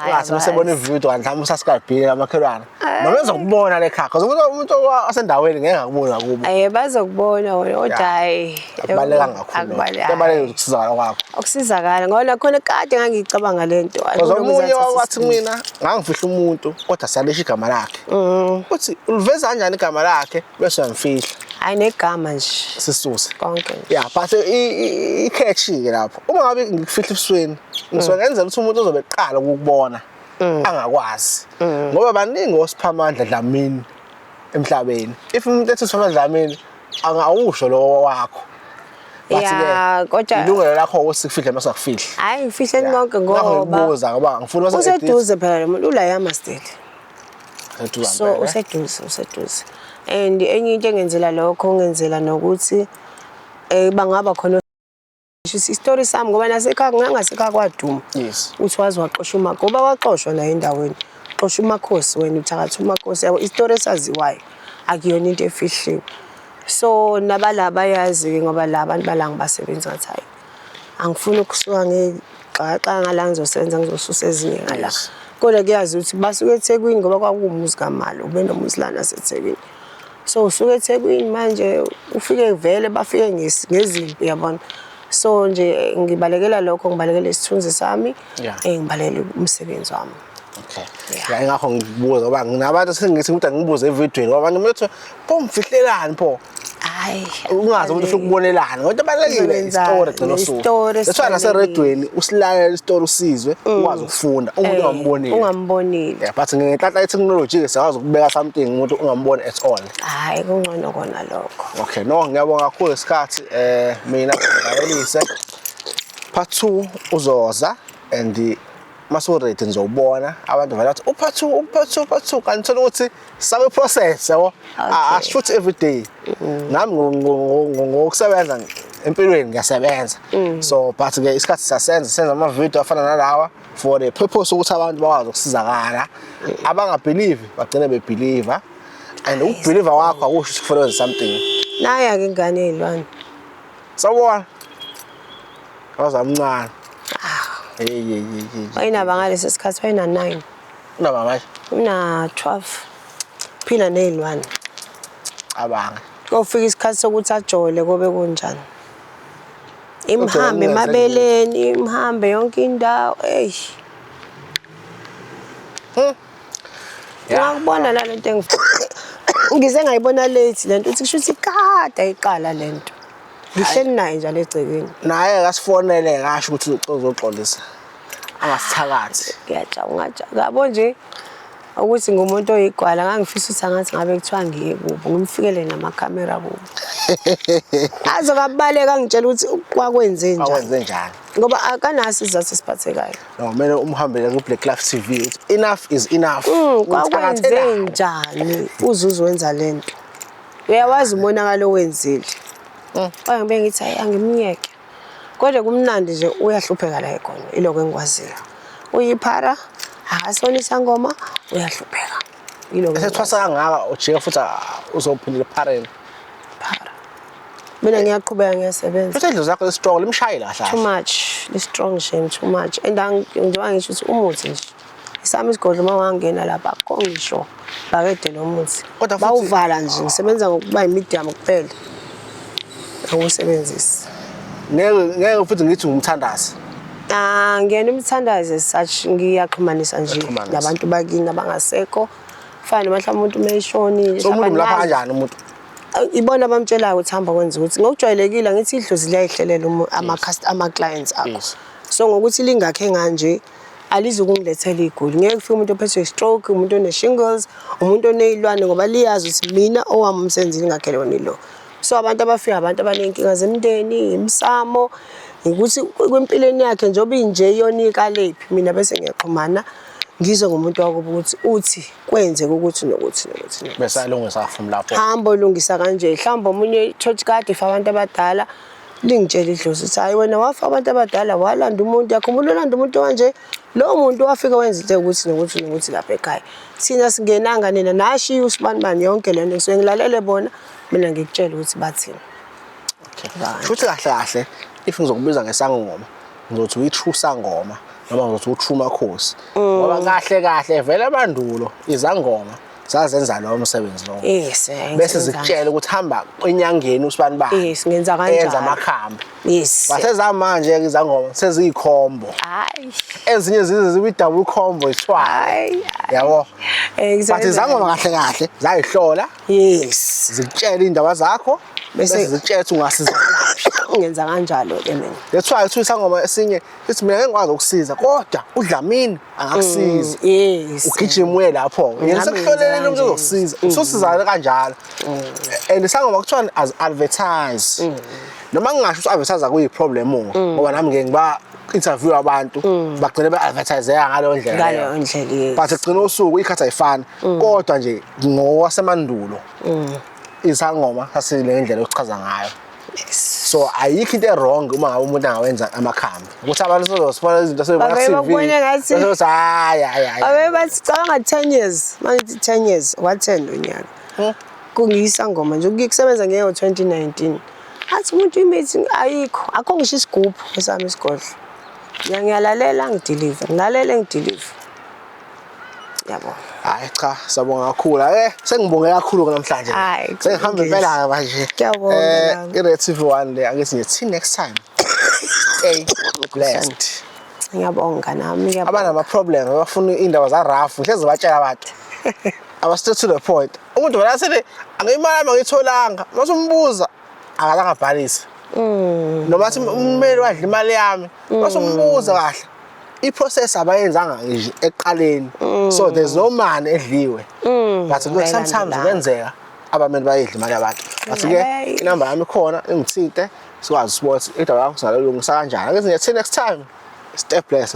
ungathi usebona ividiyo mhlawumbe usasikabhini amakhelwane noma ezokubona le khakha umuntu asendaweni ngeke akubona kubo bazokubona wona kodwa hayi akubaleka kakhulu kubaleka ukusizakala kwakho ukusizakala ngoba khona kade ngangicabanga lento omunye wathi mina ngangifihla umuntu kodwa salisha igama lakhe uthi uliveza kanjani igama lakhe bese uyangifihla hayi negama nje sisuse konke yeah but ikhechi ke lapho uma ngabe ngikufihla ebusweni ngisuke ngenzela ukuthi umuntu ozobe eqala ukubona angakwazi ngoba baningi osiphamandla dlamini emhlabeni if umuntu ethi siphamandla dlamini angawusho lo wakho yeah kodwa ilungelo lakho usikufihla mase akufihla hayi ngifihle konke ngoba ngifuna mase useduze phela lo muntu ulayama still so useduze and enye into engenzela lokho ngenzela nokuthi bangaba khona isistory sami ngoba nasekhaya ngangasekhaya kwaduma yes uthi wazi waxoshwa ngoba waxoshwa la endaweni xosha umakhosi wena uthakatha umakhosi yabo isistory esaziwayo akuyona into efihliwe so nabalaba yazi ngoba la abantu balanga basebenza ngathi hayi angifuni ukusuka ngexaxa ngala ngizosebenza ngizosusa ezinye ngala kodwa kuyazi ukuthi basuke eThekwini ngoba kwakuwumuzi kaMalo ube nomuzi lana eThekwini so usuke eThekwini manje ufike vele bafike ngezimpi yabona so nje ngibalekela lokho ngibalekela isithunzi sami ngibalekela umsebenzi wami okay yeah ngakho ngibuza ngoba nginabantu sengithi ukuthi ngibuze evidweni ngoba abantu bethi pho mfihlelani pho hayi ungazi ukuthi ukubonelana kodwa balekile istory gcina usuku lesifana naseredweni usilalela istory usizwe ukwazi ukufunda umuntu ungambonile yeah but ngenhlanhla technology ke siyazi ukubeka something umuntu ungamboni at all hayi kungcono kona lokho okay no ngiyabonga kakhulu isikhathi mina ngiyabelise part 2 uzoza and masurate ngizobona abantu vele bathi uphathu kanti thola ukuthi sabe process yabo shoot every day nami ngokusebenza empilweni ngiyasebenza so but ke isikhathi senza ama video afana nalawa for the purpose ukuthi abantu bakwazi ukusizakala abangabelieve bagcine bebelieve and ukubelieve wakho akusho ukuthi kufanele something naya ke ingane ezilwane sawubona wazamncane hey wayinaba ngalesi sikhathi wayina 9 unaba manje una 12 phila nezilwane abanga kofika isikhathi sokuthi ajole kobe kunjani imhambe emabeleni imhambe yonke indawo ngiyakubona la lento ngize ngayibona late lento uthi kusho ukuthi kade ayiqala lento ngihleli naye njalo egcekeni naye akasifonele ngasho ukuthi uzoxolisa angasithakathi ngiyajabula ngabo nje ukuthi ngumuntu oyigwala ngangifisa ukuthi angathi ngabe kuthiwa ngiye kubo ngimfikele namakhamera kubo azokabaleka ngitshela ukuthi kwakwenze njani ngoba akanasi izathu siphathekayo no mina umhambele ku Black Life TV enough is enough kwakwenze njani uzuzu wenza lento uyawazi umonakalo owenzile ngibe ngithi hayi angimiyeke kodwa kumnandi nje uyahlupheka la ekhona iloko engikwaziyo uyiphara akasonisa ngoma uyahlupheka iloko esethwasa kangaka ujika futhi uzophindela phareni phara mina ngiyaqhubeka ngiyasebenza futhi indlu zakho strong limshayile kahle too much the strong shame too much and ngizoba ngisho ukuthi umuthi nje isami isigodlo mawangena lapha kongisho bakede nomuthi bawuvala nje ngisebenza ngokuba imedium kuphela awusebenzisi ngeke futhi ngithi ngumthandazi ngiyena umthandazi such ngiyaxhumanisa nje nabantu bakini abangasekho fana mhlawumbe umuntu mayishonile umuntu lapha kanjani umuntu ibona abamtshelayo ukuthi hamba kwenza ukuthi ngokujwayelekile ngithi idlozi liyayihlelela ama clients akho so ngokuthi lingakhe nganje alizukungilethela igoli ngeke kufike umuntu ophethwe stroke umuntu one shingles umuntu onezilwane ngoba liyazi ukuthi mina owami umsenzini ngakhele wona lo so abantu abafika abantu abanenkinga zemndeni imsamo ukuthi kwempilweni yakhe njoba inje yonika lephi mina bese ngiyaxhumana ngizwe ngomuntu wakuba ukuthi uthi kwenzeke ukuthi nokuthi bese alungisa afum lapho hamba olungisa kanje mhlawumbe omunye church card if abantu abadala lingitshela idlozi ukuthi hayi wena wafa abantu abadala walanda umuntu yakho umuntu olanda umuntu kanje lo muntu wafika wenza into ukuthi nokuthi lapha ekhaya sina singenanga nina nashiya usibanibani yonke lento ngisuke ngilalele bona mina ngikutshela ukuthi bathini futhi kahle if ngizokubiza ngesangoma ngizothi uyi-true sangoma noma ngizothi uTrue Makhosi ngoba kahle kahle vele amandulo izangoma zazenza lowo msebenzi lowo Yes, bese zikutshela ukuthi hamba enyangeni usibani bani Yes, ngenza kanjalo. enza amakhambi Yes. base zamanje ke izangoma seziyikhombo Hayi. ezinye zibe double combo iswaya Hayi. yabo Exactly. but izangoma kahle kahle zayihlola Yes. zikutshela indaba zakho bese zikutshela ukuthi ungasizakala Ngenza kanjalo ke mina. that's why uthi isangoma esinye sithi mina ngeke ngikwazi ukusiza kodwa uDlamini angakusiza Yes. ugijima uye lapho yena sekuhlolelele umuntu ozokusiza usosizakala kanjalo and isangoma kuthiwa as advertise noma ngingasho ukuthi advertise kuyi problem ngoba nami ngeke ngiba interview abantu bagcine be-advertise ngaleyo ndlela Ngaleyo ndlela, yes. but egcina usuku ikhathi ayifani kodwa nje ngowasemandulo isangoma sasile ngendlela yokuchaza ngayo so ayikho into wrong uma ngabe umuntu angawenza amakhambi ukuthi abantu sozosifuna izinto Babebona hayi Abe basicabanga 10 years. Manje 10 years, wa10 unyaka. Kungiyisangoma nje ukusebenza ngeke ngo2019. Athi umuntu imeeting ayikho. Akho ngisho isigubhu esami isigodlo. Ngiyalalela ngideliver. Ngilalele ngideliver. Yabo. hayi cha sabonga kakhulu ake sengibonge kakhulu namhlanje Hayi, sengihambe impela manje Ngiyabonga nami. i-Red TV1 le angithi ngithi next time stay blessed Ngiyabonga nami abanama problem abafuna indaba za rough ngihleze batshela abantu aba straight to the point umuntu wena asethi angiyimali ngiyitholanga mase umbuza akazange abhalise noma athi ummeli wadla imali yami mase umbuza kahle i-process abayenzanga nje eqaleni so there's no money edliwe but sometimes kwenzeka abameli bayidla imali yabantu but ke inamba yami khona engithinte sikwazi sports indaba yakho salolungisa kanjani ake sithi next time stay blessed